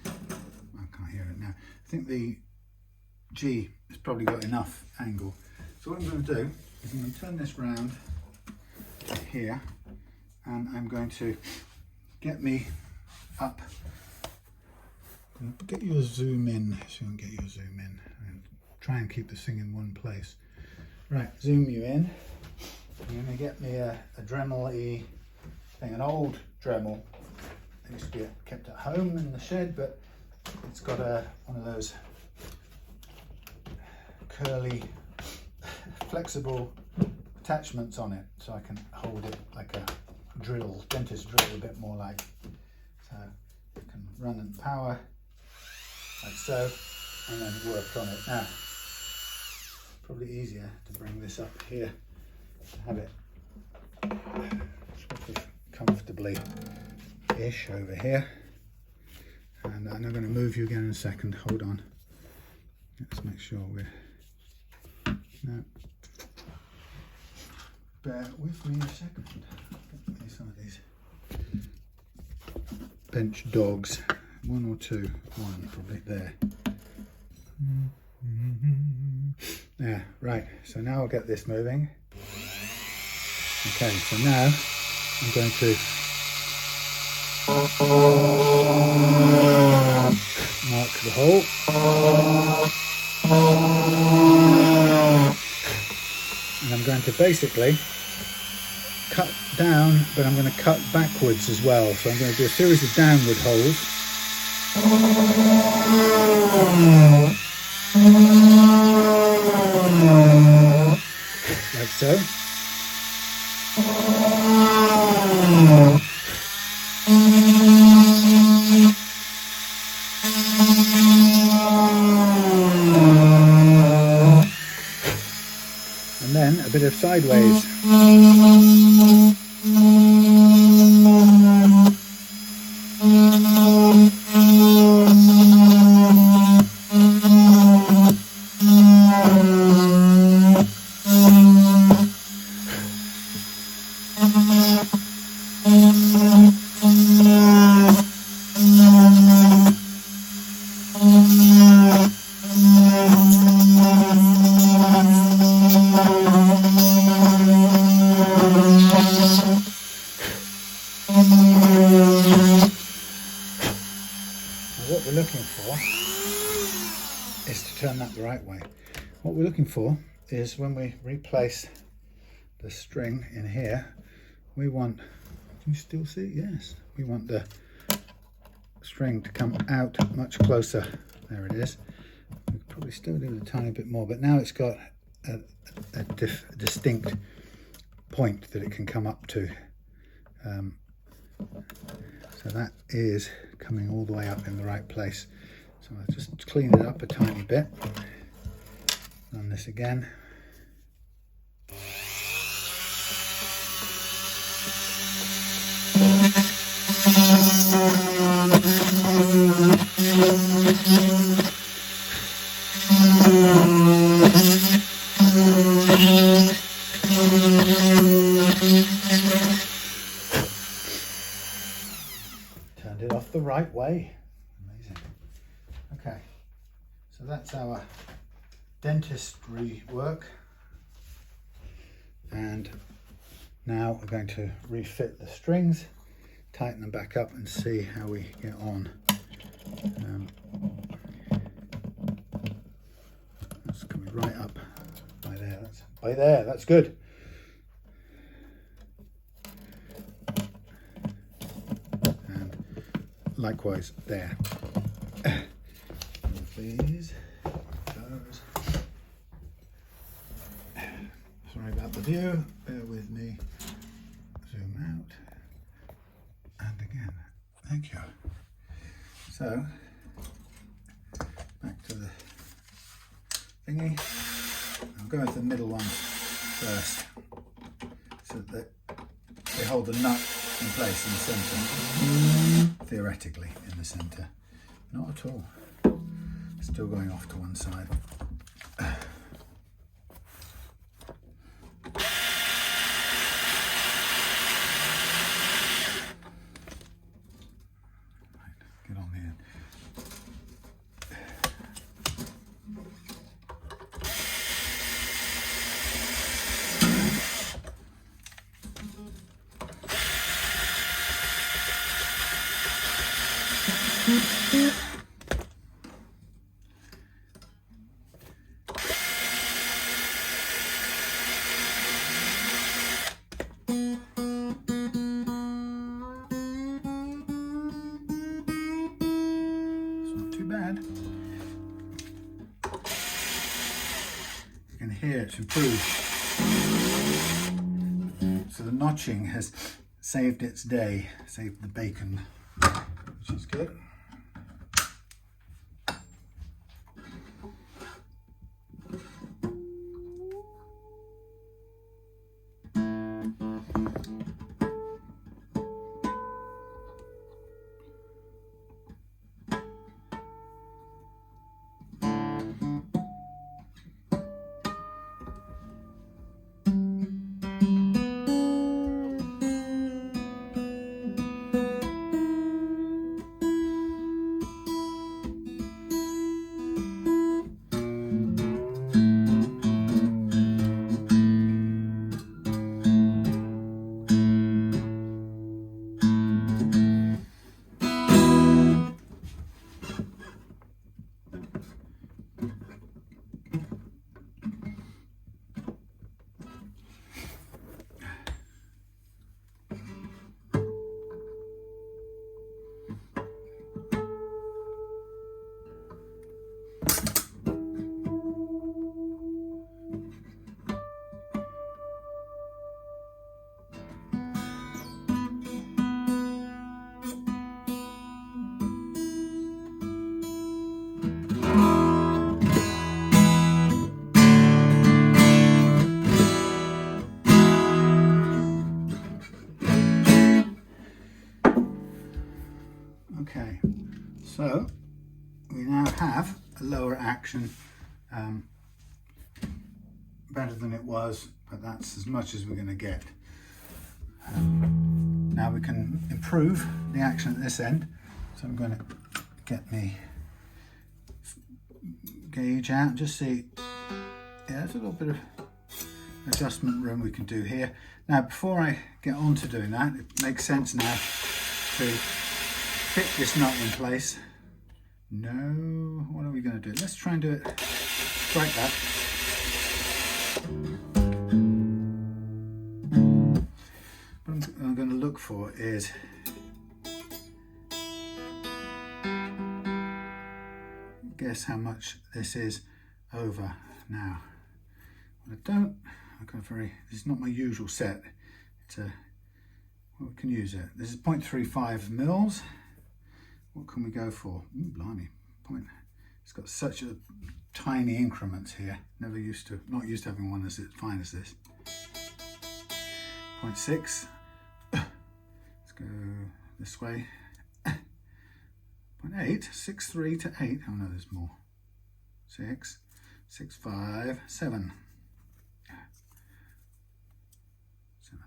I can't hear it now. I think the G has probably got enough angle. So what I'm going to do is I'm going to turn this round here, and I'm going to get me up. Get your zoom in, so you can get your zoom in, and try and keep this thing in one place. Right, zoom you in. I'm going to get me a Dremel-y thing, an old Dremel. It used to be kept at home in the shed, but it's got one of those curly, flexible attachments on it, so I can hold it like a drill, dentist drill, a bit more like. So I can run and power like so, and then work on it. Now, probably easier to bring this up here to have it sort of comfortably ish over here, and I'm going to move you again in a second. Hold on, let's make sure we're bear with me a second. Some of these bench dogs, one or two, one probably there. Yeah, right, so now I'll get this moving. Okay, so now I'm going to mark the hole, and I'm going to basically cut down, but I'm going to cut backwards as well. So I'm going to do a series of downward holes, like so. And then a bit of sideways. What we're looking for is to turn that the right way. What we're looking for is when we replace the string in here, we want, can you still see? Yes. We want the string to come out much closer. There it is. We could probably still do a tiny bit more, but now it's got a distinct point that it can come up to. So that is coming all the way up in the right place. So I'll just clean it up a tiny bit. On this again. turned it off the right way. Amazing. Okay, so that's our dentistry work. And now we're going to refit the strings, tighten them back up and see how we get on. That's coming right up by there, that's good. And likewise there. These, those. Sorry about the view, bear with me. Zoom out. And again, thank you. So, back to the thingy. I'll go with the middle one first, so that they hold the nut in place in the centre. Theoretically, in the centre. Not at all. Still going off to one side. Get on here. Here it's improved, so the notching has saved its day, saved the bacon, which is good. Okay, so we now have a lower action, better than it was, but that's as much as we're going to get. Now we can improve the action at this end, so I'm going to get my gauge out, just see, yeah, there's a little bit of adjustment room we can do here. Now before I get on to doing that, it makes sense now to fit this nut in place. No, what are we going to do? Let's try and do it like that. What I'm going to look for is guess how much this is over now. I don't, this is not my usual set. It's a, well, we can use it. This is 0.35 mils. What can we go for? Ooh, blimey, it's got such a tiny increments here. Not used to having one as fine as this. 0.6. Let's go this way. 0.8, 6.3 to 8. Oh no, there's more. 6, 6, 5, 7. 7.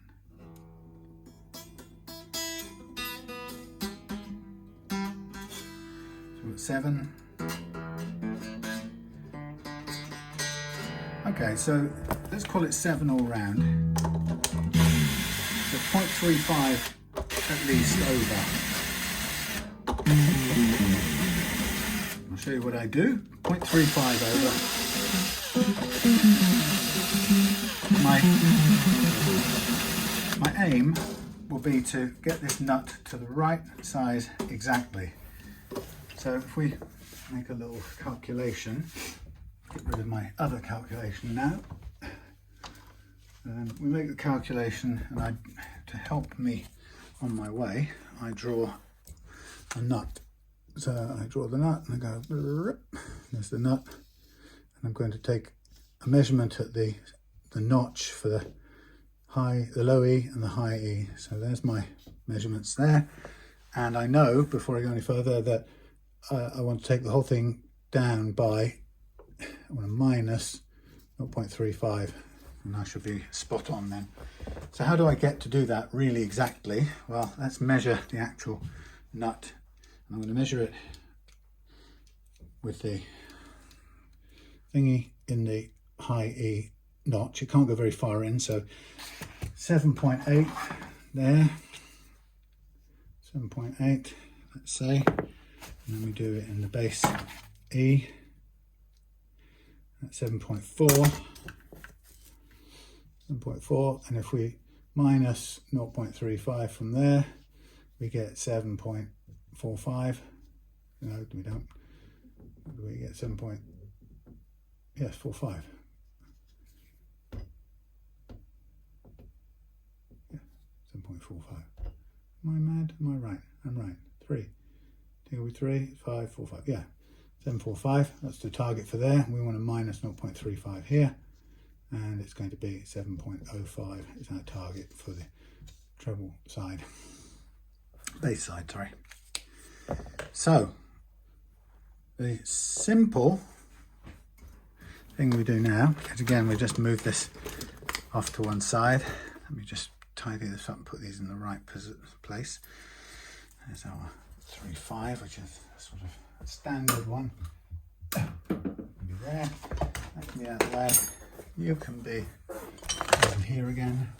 7. Okay, so let's call it 7 all round. So 0.35 at least over. I'll show you what I do. 0.35 over. My aim will be to get this nut to the right size exactly. So if we make a little calculation, get rid of my other calculation now, and we make the calculation, and to help me on my way, I draw a nut. So I draw the nut and I go, there's the nut, and I'm going to take a measurement at the notch for the low E and the high E. So there's my measurements there, and I know before I go any further that I want to take the whole thing down by, I want to minus 0.35, and I should be spot on then. So how do I get to do that really exactly? Well, let's measure the actual nut. I'm going to measure it with the thingy in the high E notch. It can't go very far in, so 7.8 there, 7.8 let's say, and then we do it in the bass E at 7.4, and if we minus 0.35 from there, we get 7.45. No, we don't. We get 7. Yes, 45. Yeah, 7.45. Am I mad? Am I right? I'm right. 3. 2, 3, 5, 4, 5. Yeah, 7.45. That's the target for there. We want to minus 0.35 here, and it's going to be 7.05 is our target for the treble side, bass side, sorry. So the simple thing we do now is, again, we just move this off to one side. Let me just tidy this up and put these in the right place. There's our 3.5, which is sort of a standard one. Be there. That can be out of the way. You can be over here again.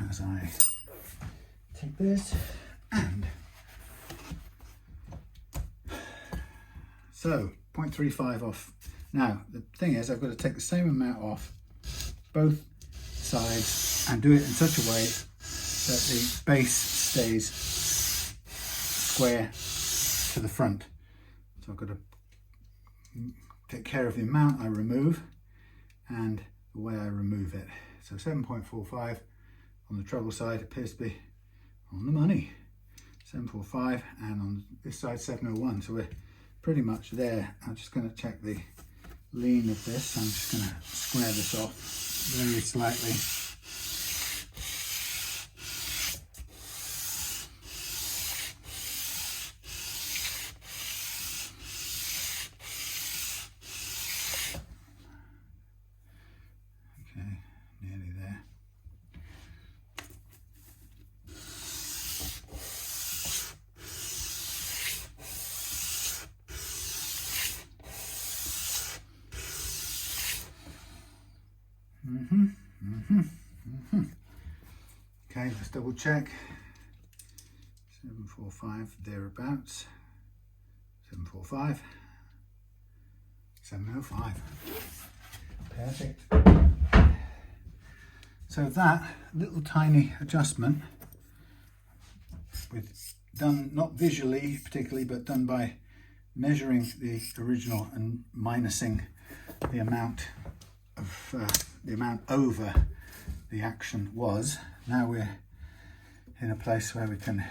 As I take this and so 0.35 off. Now the thing is, I've got to take the same amount off both sides and do it in such a way that the bass stays square to the front. So I've got to take care of the amount I remove and the way I remove it. So 7.45 on the treble side appears to be on the money. 7.45, and on this side 7.01, so we're pretty much there. I'm just going to check the lean of this. I'm just going to square this off very slightly. Okay, nearly there. Okay, let's double check. 7.45 thereabouts. 7.45. 7.05. Perfect. So that little tiny adjustment, done not visually particularly, but done by measuring the original and minusing the amount of the amount over the action was. Now we're in a place where we can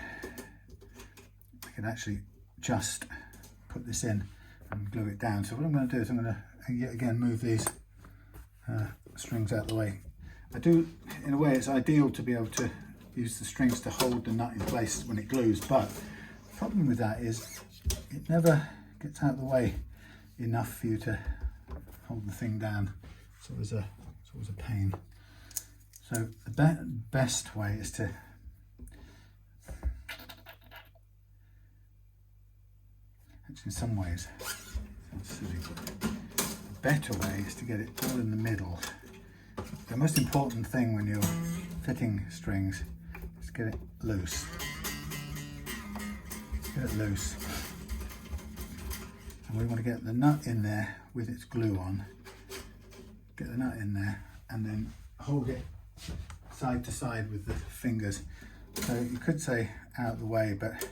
actually just put this in and glue it down. So what I'm going to do is I'm going to yet again move these strings out of the way. I do, in a way, it's ideal to be able to use the strings to hold the nut in place when it glues, but the problem with that is it never gets out of the way enough for you to hold the thing down. So it's always a pain. So the best way is to which in some ways sounds silly. The better way is to get it all in the middle. The most important thing when you're fitting strings is to get it loose. Get it loose. And we want to get the nut in there with its glue on. Get the nut in there and then hold it side to side with the fingers. So you could say out of the way, but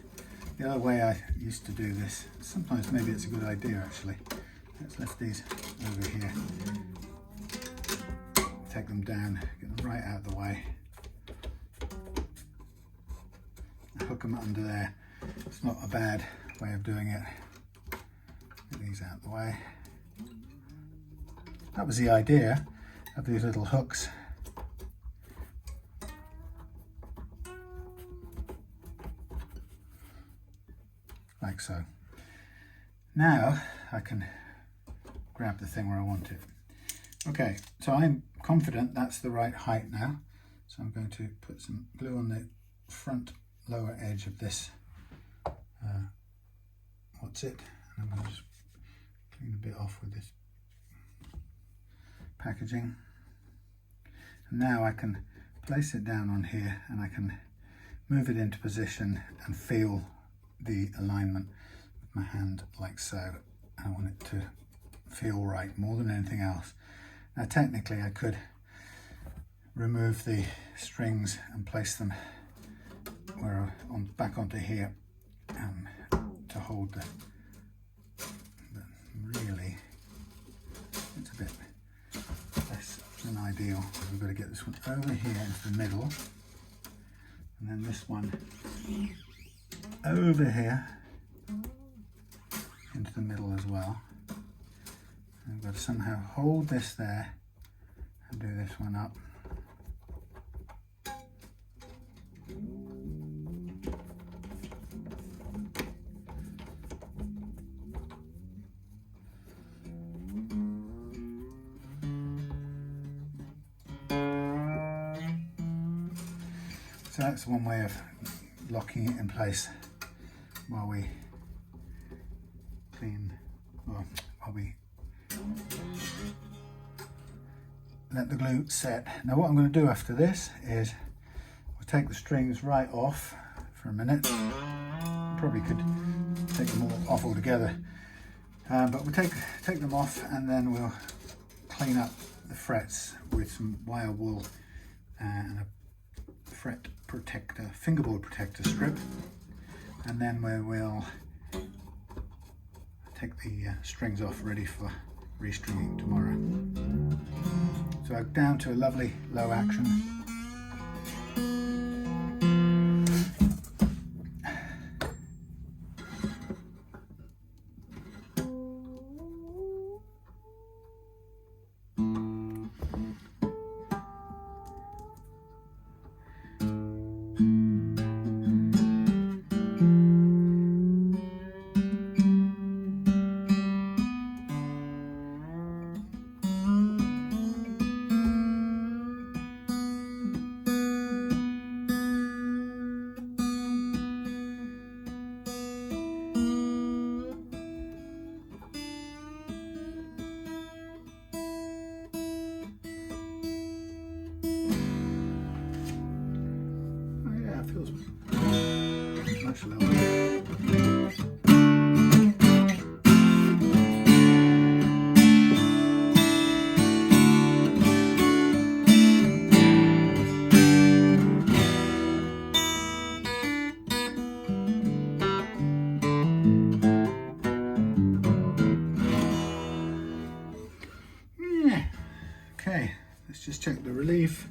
the other way I used to do this, sometimes maybe it's a good idea actually. Let's lift these over here. Take them down, get them right out of the way. Hook them under there. It's not a bad way of doing it. Get these out of the way. That was the idea of these little hooks. Like so. Now I can grab the thing where I want it. Okay, so I'm confident that's the right height now. So I'm going to put some glue on the front lower edge of this. What's it? And I'm going to just clean a bit off with this packaging. And now I can place it down on here and I can move it into position and feel the alignment with my hand like so. I want it to feel right more than anything else. Now technically I could remove the strings and place them where back onto here to hold the, but really it's a bit less than ideal. We've got to get this one over here into the middle and then this one over here into the middle as well. And we've got to somehow hold this there and do this one up. So that's one way of locking it in place while we let the glue set. Now what I'm going to do after this is we'll take the strings right off for a minute. Probably could take them all off altogether, but we'll take them off and then we'll clean up the frets with some wire wool and a fret protector, fingerboard protector strip, and then we will take the strings off ready for restringing tomorrow. So down to a lovely low action. Much lower. Okay, let's just check the relief.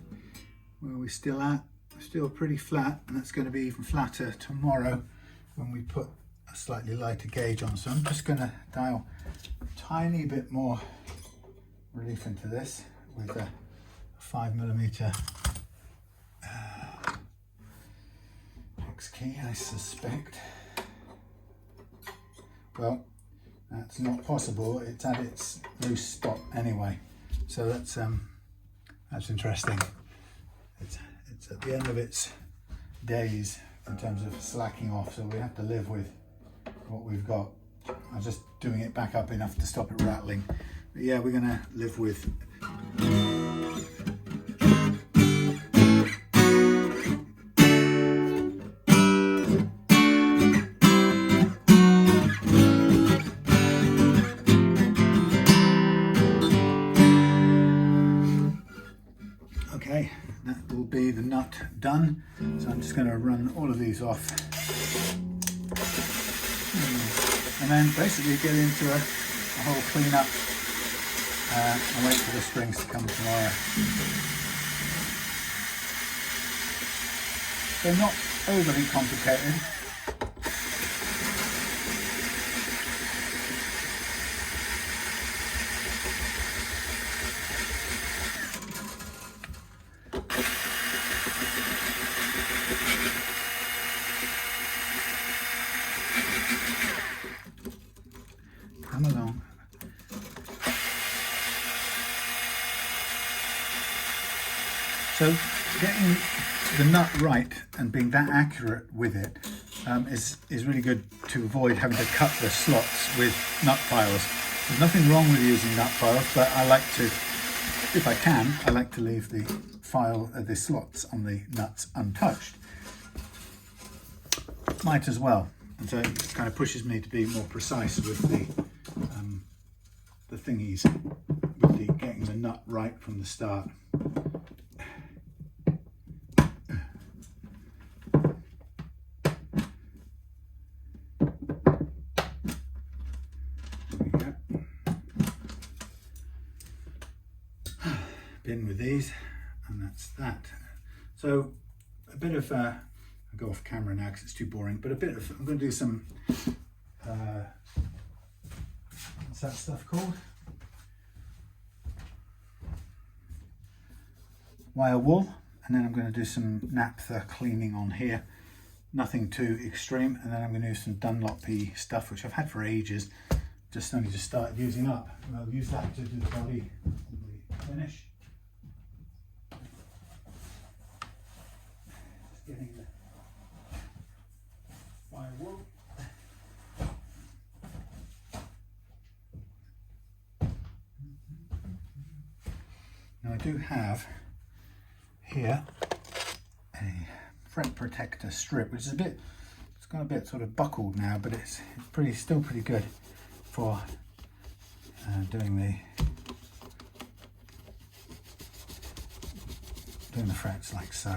Where are we still at? Still pretty flat, and that's going to be even flatter tomorrow when we put a slightly lighter gauge on. So I'm just going to dial a tiny bit more relief into this with a 5mm hex key, I suspect. Well, that's not possible. It's at its loose spot anyway, so that's interesting. It's at the end of its days in terms of slacking off, so we have to live with what we've got. I'm just doing it back up enough to stop it rattling. But yeah, we're gonna live with okay, that will be the nut done. So I'm just going to run all of these off and then basically get into a whole clean up and wait for the springs to come tomorrow. They're not overly complicated. Come along. So getting the nut right and being that accurate with it is really good to avoid having to cut the slots with nut files. There's nothing wrong with using nut files, but I like to, if I can, I like to leave the the slots on the nuts untouched. Might as well. And so it kind of pushes me to be more precise with the thingies, with the getting the nut right from the start. Bin with these, and that's that. So a bit of I'll go off camera now because it's too boring, but a bit of, I'm going to do some what's that stuff called? Wire wool, and then I'm going to do some naphtha cleaning on here, nothing too extreme, and then I'm going to do some Dunlop-y stuff which I've had for ages, just only just started using up, and I'll use that to do the body finish. Just getting the wire wool. Now I do have here a fret protector strip, which is it's got a bit sort of buckled now, but it's still pretty good for doing the frets like so.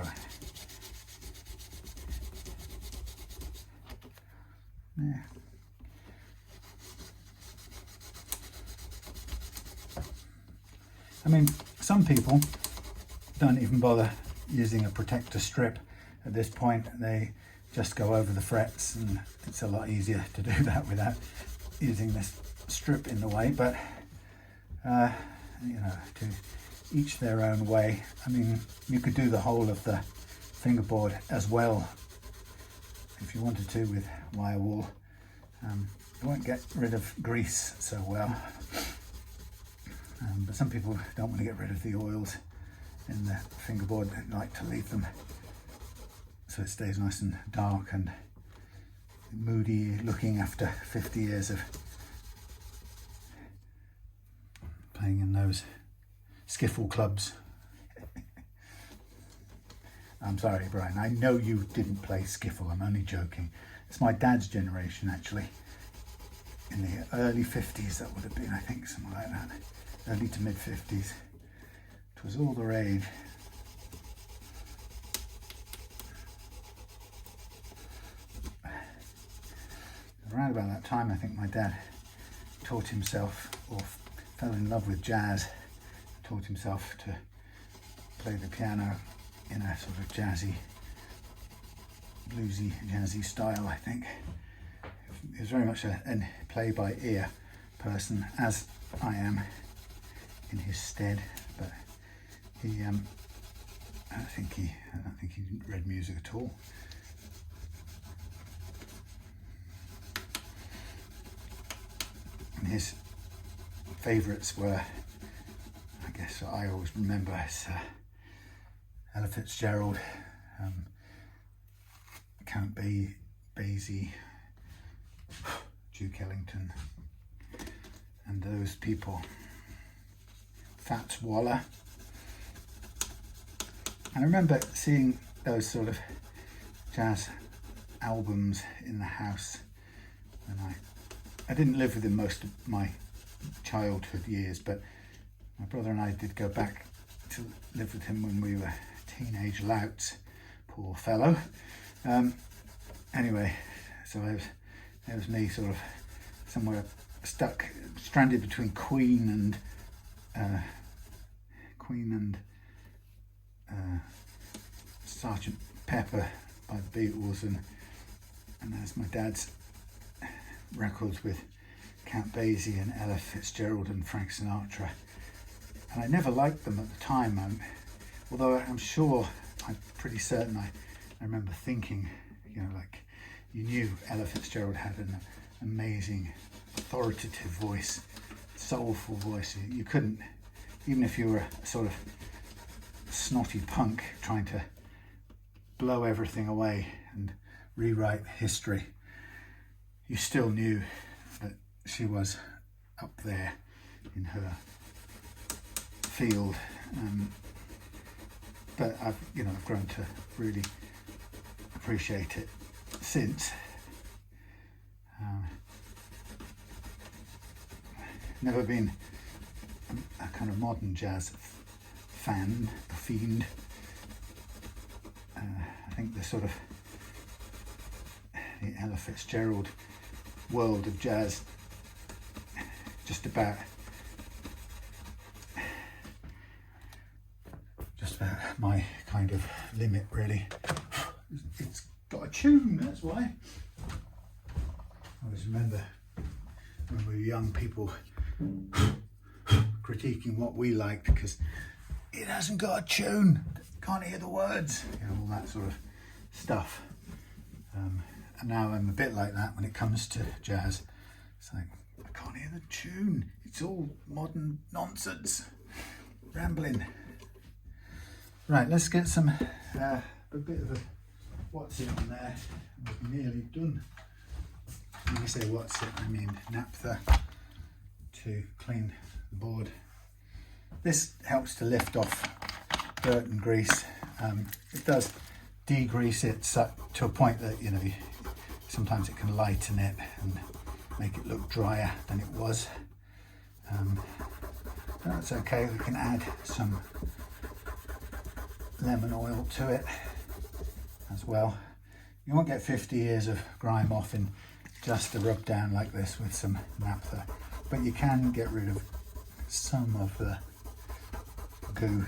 Yeah. I mean, some people don't even bother using a protector strip at this point. They just go over the frets, and it's a lot easier to do that without using this strip in the way, but you know, to each their own way. I mean, you could do the whole of the fingerboard as well if you wanted to with wire wool. You won't get rid of grease so well, but some people don't want to get rid of the oils in the fingerboard. They like to leave them so it stays nice and dark and moody looking after 50 years of playing in those skiffle clubs. I'm sorry, Brian, I know you didn't play skiffle, I'm only joking. It's my dad's generation, actually. In the early 50s, that would have been, I think, something like that. Early to mid 50s. It was all the rage. Around about that time, I think my dad taught himself, or fell in love with jazz, taught himself to play the piano in a sort of jazzy, bluesy, jazzy style, I think. He was very much a play-by-ear person, as I am in his stead, but he, I don't think he read music at all. And his favourites were, I guess I always remember, as Ella Fitzgerald, Count Basie, Duke Ellington and those people. Fats Waller. I remember seeing those sort of jazz albums in the house when I didn't live with him most of my childhood years, but my brother and I did go back to live with him when we were teenage louts, poor fellow. Anyway, so there was me sort of somewhere stranded between Queen and Sergeant Pepper by the Beatles, and there's my dad's records with Count Basie and Ella Fitzgerald and Frank Sinatra, and I never liked them at the time, although I'm pretty certain I remember thinking, you know, like, you knew Ella Fitzgerald had an amazing authoritative voice, soulful voice. You couldn't, even if you were a sort of snotty punk trying to blow everything away and rewrite history, you still knew that she was up there in her field. But I've grown to really appreciate it since. Never been a kind of modern jazz fan, a fiend. I think the sort of the Ella Fitzgerald world of jazz just about my kind of limit, really. It's got a tune, that's why. I always remember when we were young, people critiquing what we liked because it hasn't got a tune, can't hear the words, you know, all that sort of stuff. And now I'm a bit like that when it comes to jazz. It's like, I can't hear the tune, it's all modern nonsense, rambling. Right, let's get some a bit of a what's it on there. We're nearly done. When I say what's it, I mean naphtha to clean the board. This helps to lift off dirt and grease. It does degrease it to a point that, you know, sometimes it can lighten it and make it look drier than it was. That's okay. We can add some lemon oil to it as well. You won't get 50 years of grime off in just a rub down like this with some naphtha, but you can get rid of some of the goo.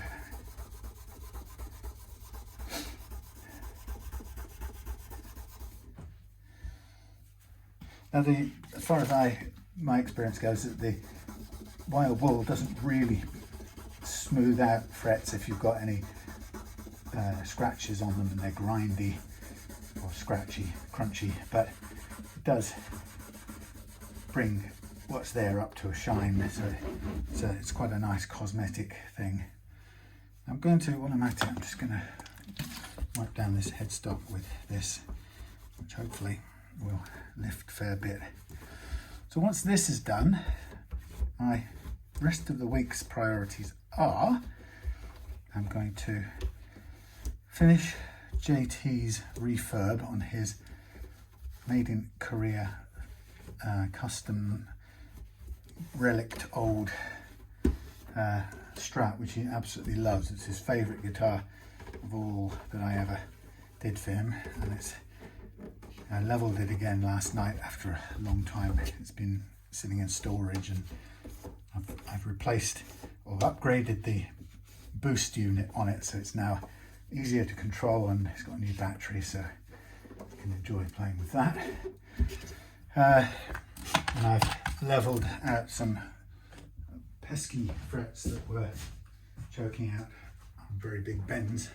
Now, as far as my experience goes, that the wild wool doesn't really smooth out frets if you've got any scratches on them and they're grindy or scratchy, crunchy, but it does bring what's there up to a shine, so it's quite a nice cosmetic thing. I'm going to, while I'm at it, I'm just going to wipe down this headstock with this, which hopefully will lift a fair bit. So once this is done, my rest of the week's priorities are, I'm going to finish JT's refurb on his made in Korea custom relict old Strat, which he absolutely loves. It's his favourite guitar of all that I ever did for him, and I levelled it again last night after a long time. It's been sitting in storage, and I've replaced or upgraded the boost unit on it, so it's now easier to control, and it's got a new battery, so I can enjoy playing with that. And I've levelled out some pesky frets that were choking out on very big bends,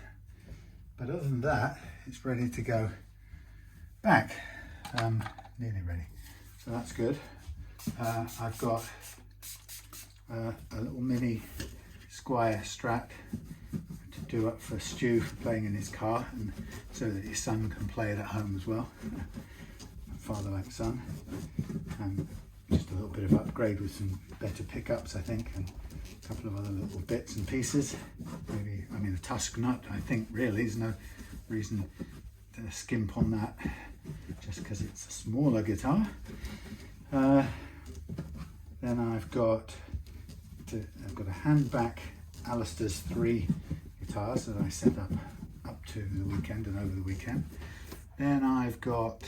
but other than that, it's ready to go back. Nearly ready, so that's good. I've got a little mini Squire Strat to do up for Stu for playing in his car, and so that his son can play it at home as well. father like son. Just a little bit of upgrade with some better pickups, I think, and a couple of other little bits and pieces. Maybe, I mean, a Tusq nut, I think, really. There's no reason to skimp on that just because it's a smaller guitar. Then I've got a handback Alistair's 3 guitars that I set up to the weekend and over the weekend. Then I've got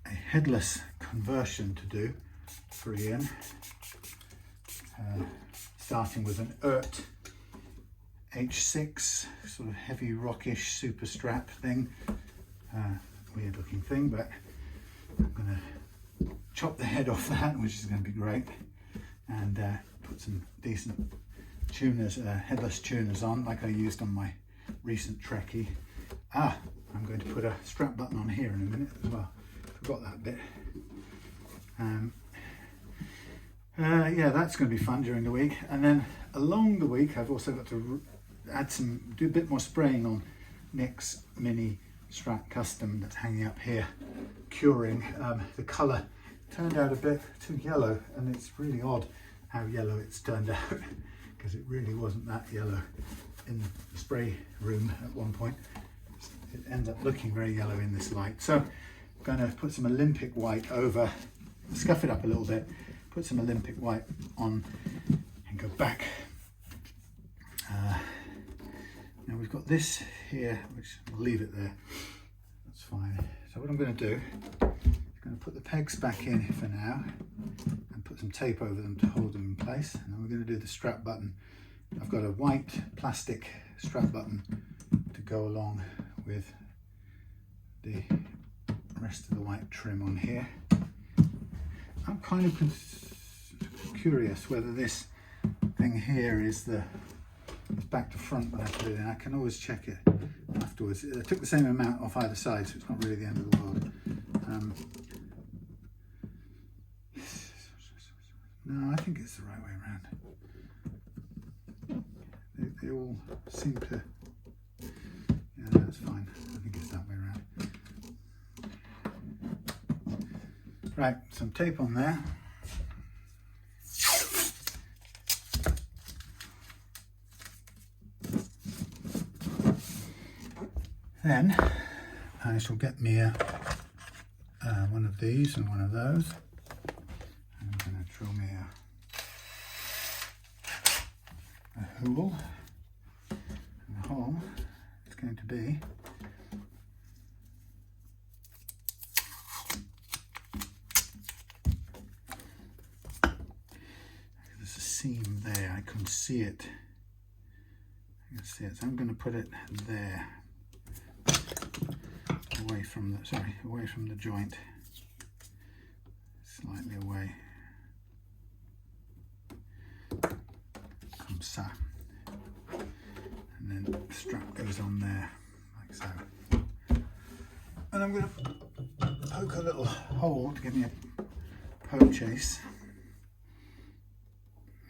a headless conversion to do for Ian, starting with an H6 sort of heavy rockish super strap thing, weird looking thing, but I'm going to chop the head off that, which is going to be great, and put some decent tuners, headless tuners on, like I used on my recent Trekkie. I'm going to put a strap button on here in a minute as well. Forgot that bit. Yeah, that's going to be fun during the week. And then along the week, I've also got to do a bit more spraying on Nick's mini Strat Custom that's hanging up here, curing. The colour turned out a bit too yellow, and it's really odd how yellow it's turned out, because it really wasn't that yellow in the spray room at one point. It ends up looking very yellow in this light. So I'm going to put some Olympic white over, scuff it up a little bit, put some Olympic white on and go back. Now we've got this here, which I'll leave it there. That's fine. So what I'm going to do, I'm going to put the pegs back in for now and put some tape over them to hold them in place. And then we're going to do the strap button. I've got a white plastic strap button to go along with the rest of the white trim on here. I'm kind of curious whether this thing here is it's back to front when I put it in. I can always check it afterwards. I took the same amount off either side, so it's not really the end of the world. No, I think it's the right way around. They all seem to, yeah, that's fine. I think it's that way around. Right, some tape on there. Then I shall get me one of these and one of those. I'm going to drill me a hole. And the hole is going to be there's a seam there. I couldn't see it. I can see it. So I'm going to put it there. Away from the joint, slightly away. Comme ça. And then the strap goes on there, like so. And I'm going to poke a little hole to give me a poke chase.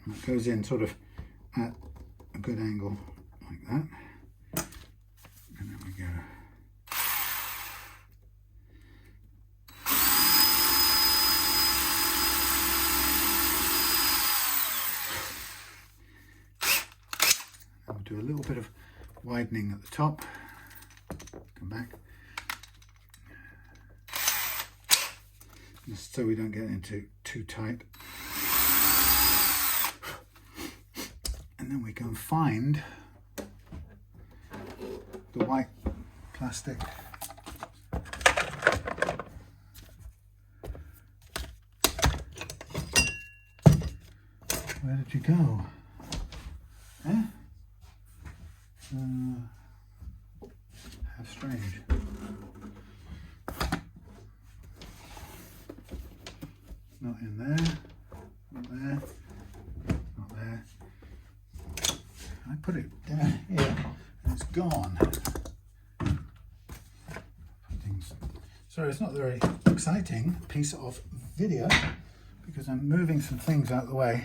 And it goes in sort of at a good angle, like that. And there we go. Do a little bit of widening at the top, come back, just so we don't get into too tight. And then we can find the white plastic. Where did you go? Eh? How strange. Not in there, not there, not there. I put it down here and it's gone. Sorry, it's not a very exciting piece of video because I'm moving some things out of the way,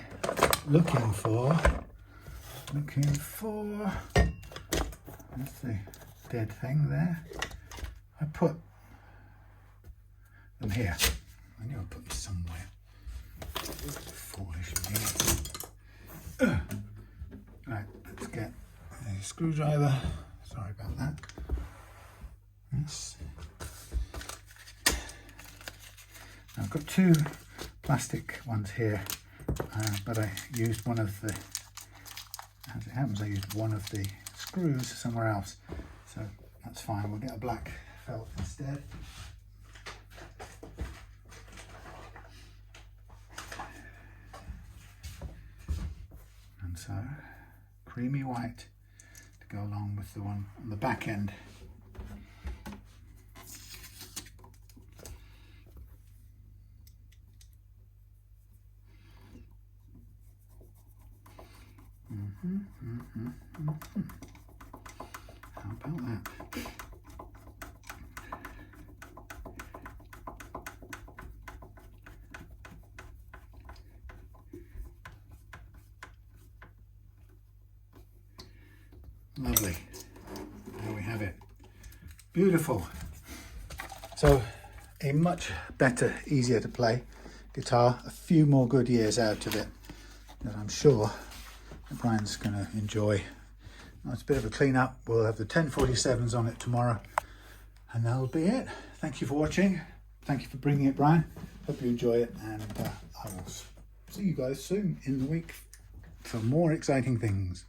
looking for that's the dead thing there. I put them here. I knew I put them somewhere. Foolish me. Right, let's get a screwdriver. Sorry about that. Yes. Now I've got two plastic ones here, but I used one of the, as it happens, I used one of the screws somewhere else. So that's fine, we'll get a black felt instead. And so, creamy white to go along with the one on the back end. How about that? Lovely. There we have it. Beautiful. So a much better, easier to play guitar. A few more good years out of it that I'm sure that Brian's going to enjoy. Well, it's a bit of a clean up. We'll have the 1047s on it tomorrow, and that'll be it. Thank you for watching. Thank you for bringing it, Brian. Hope you enjoy it, and I will see you guys soon in the week for more exciting things.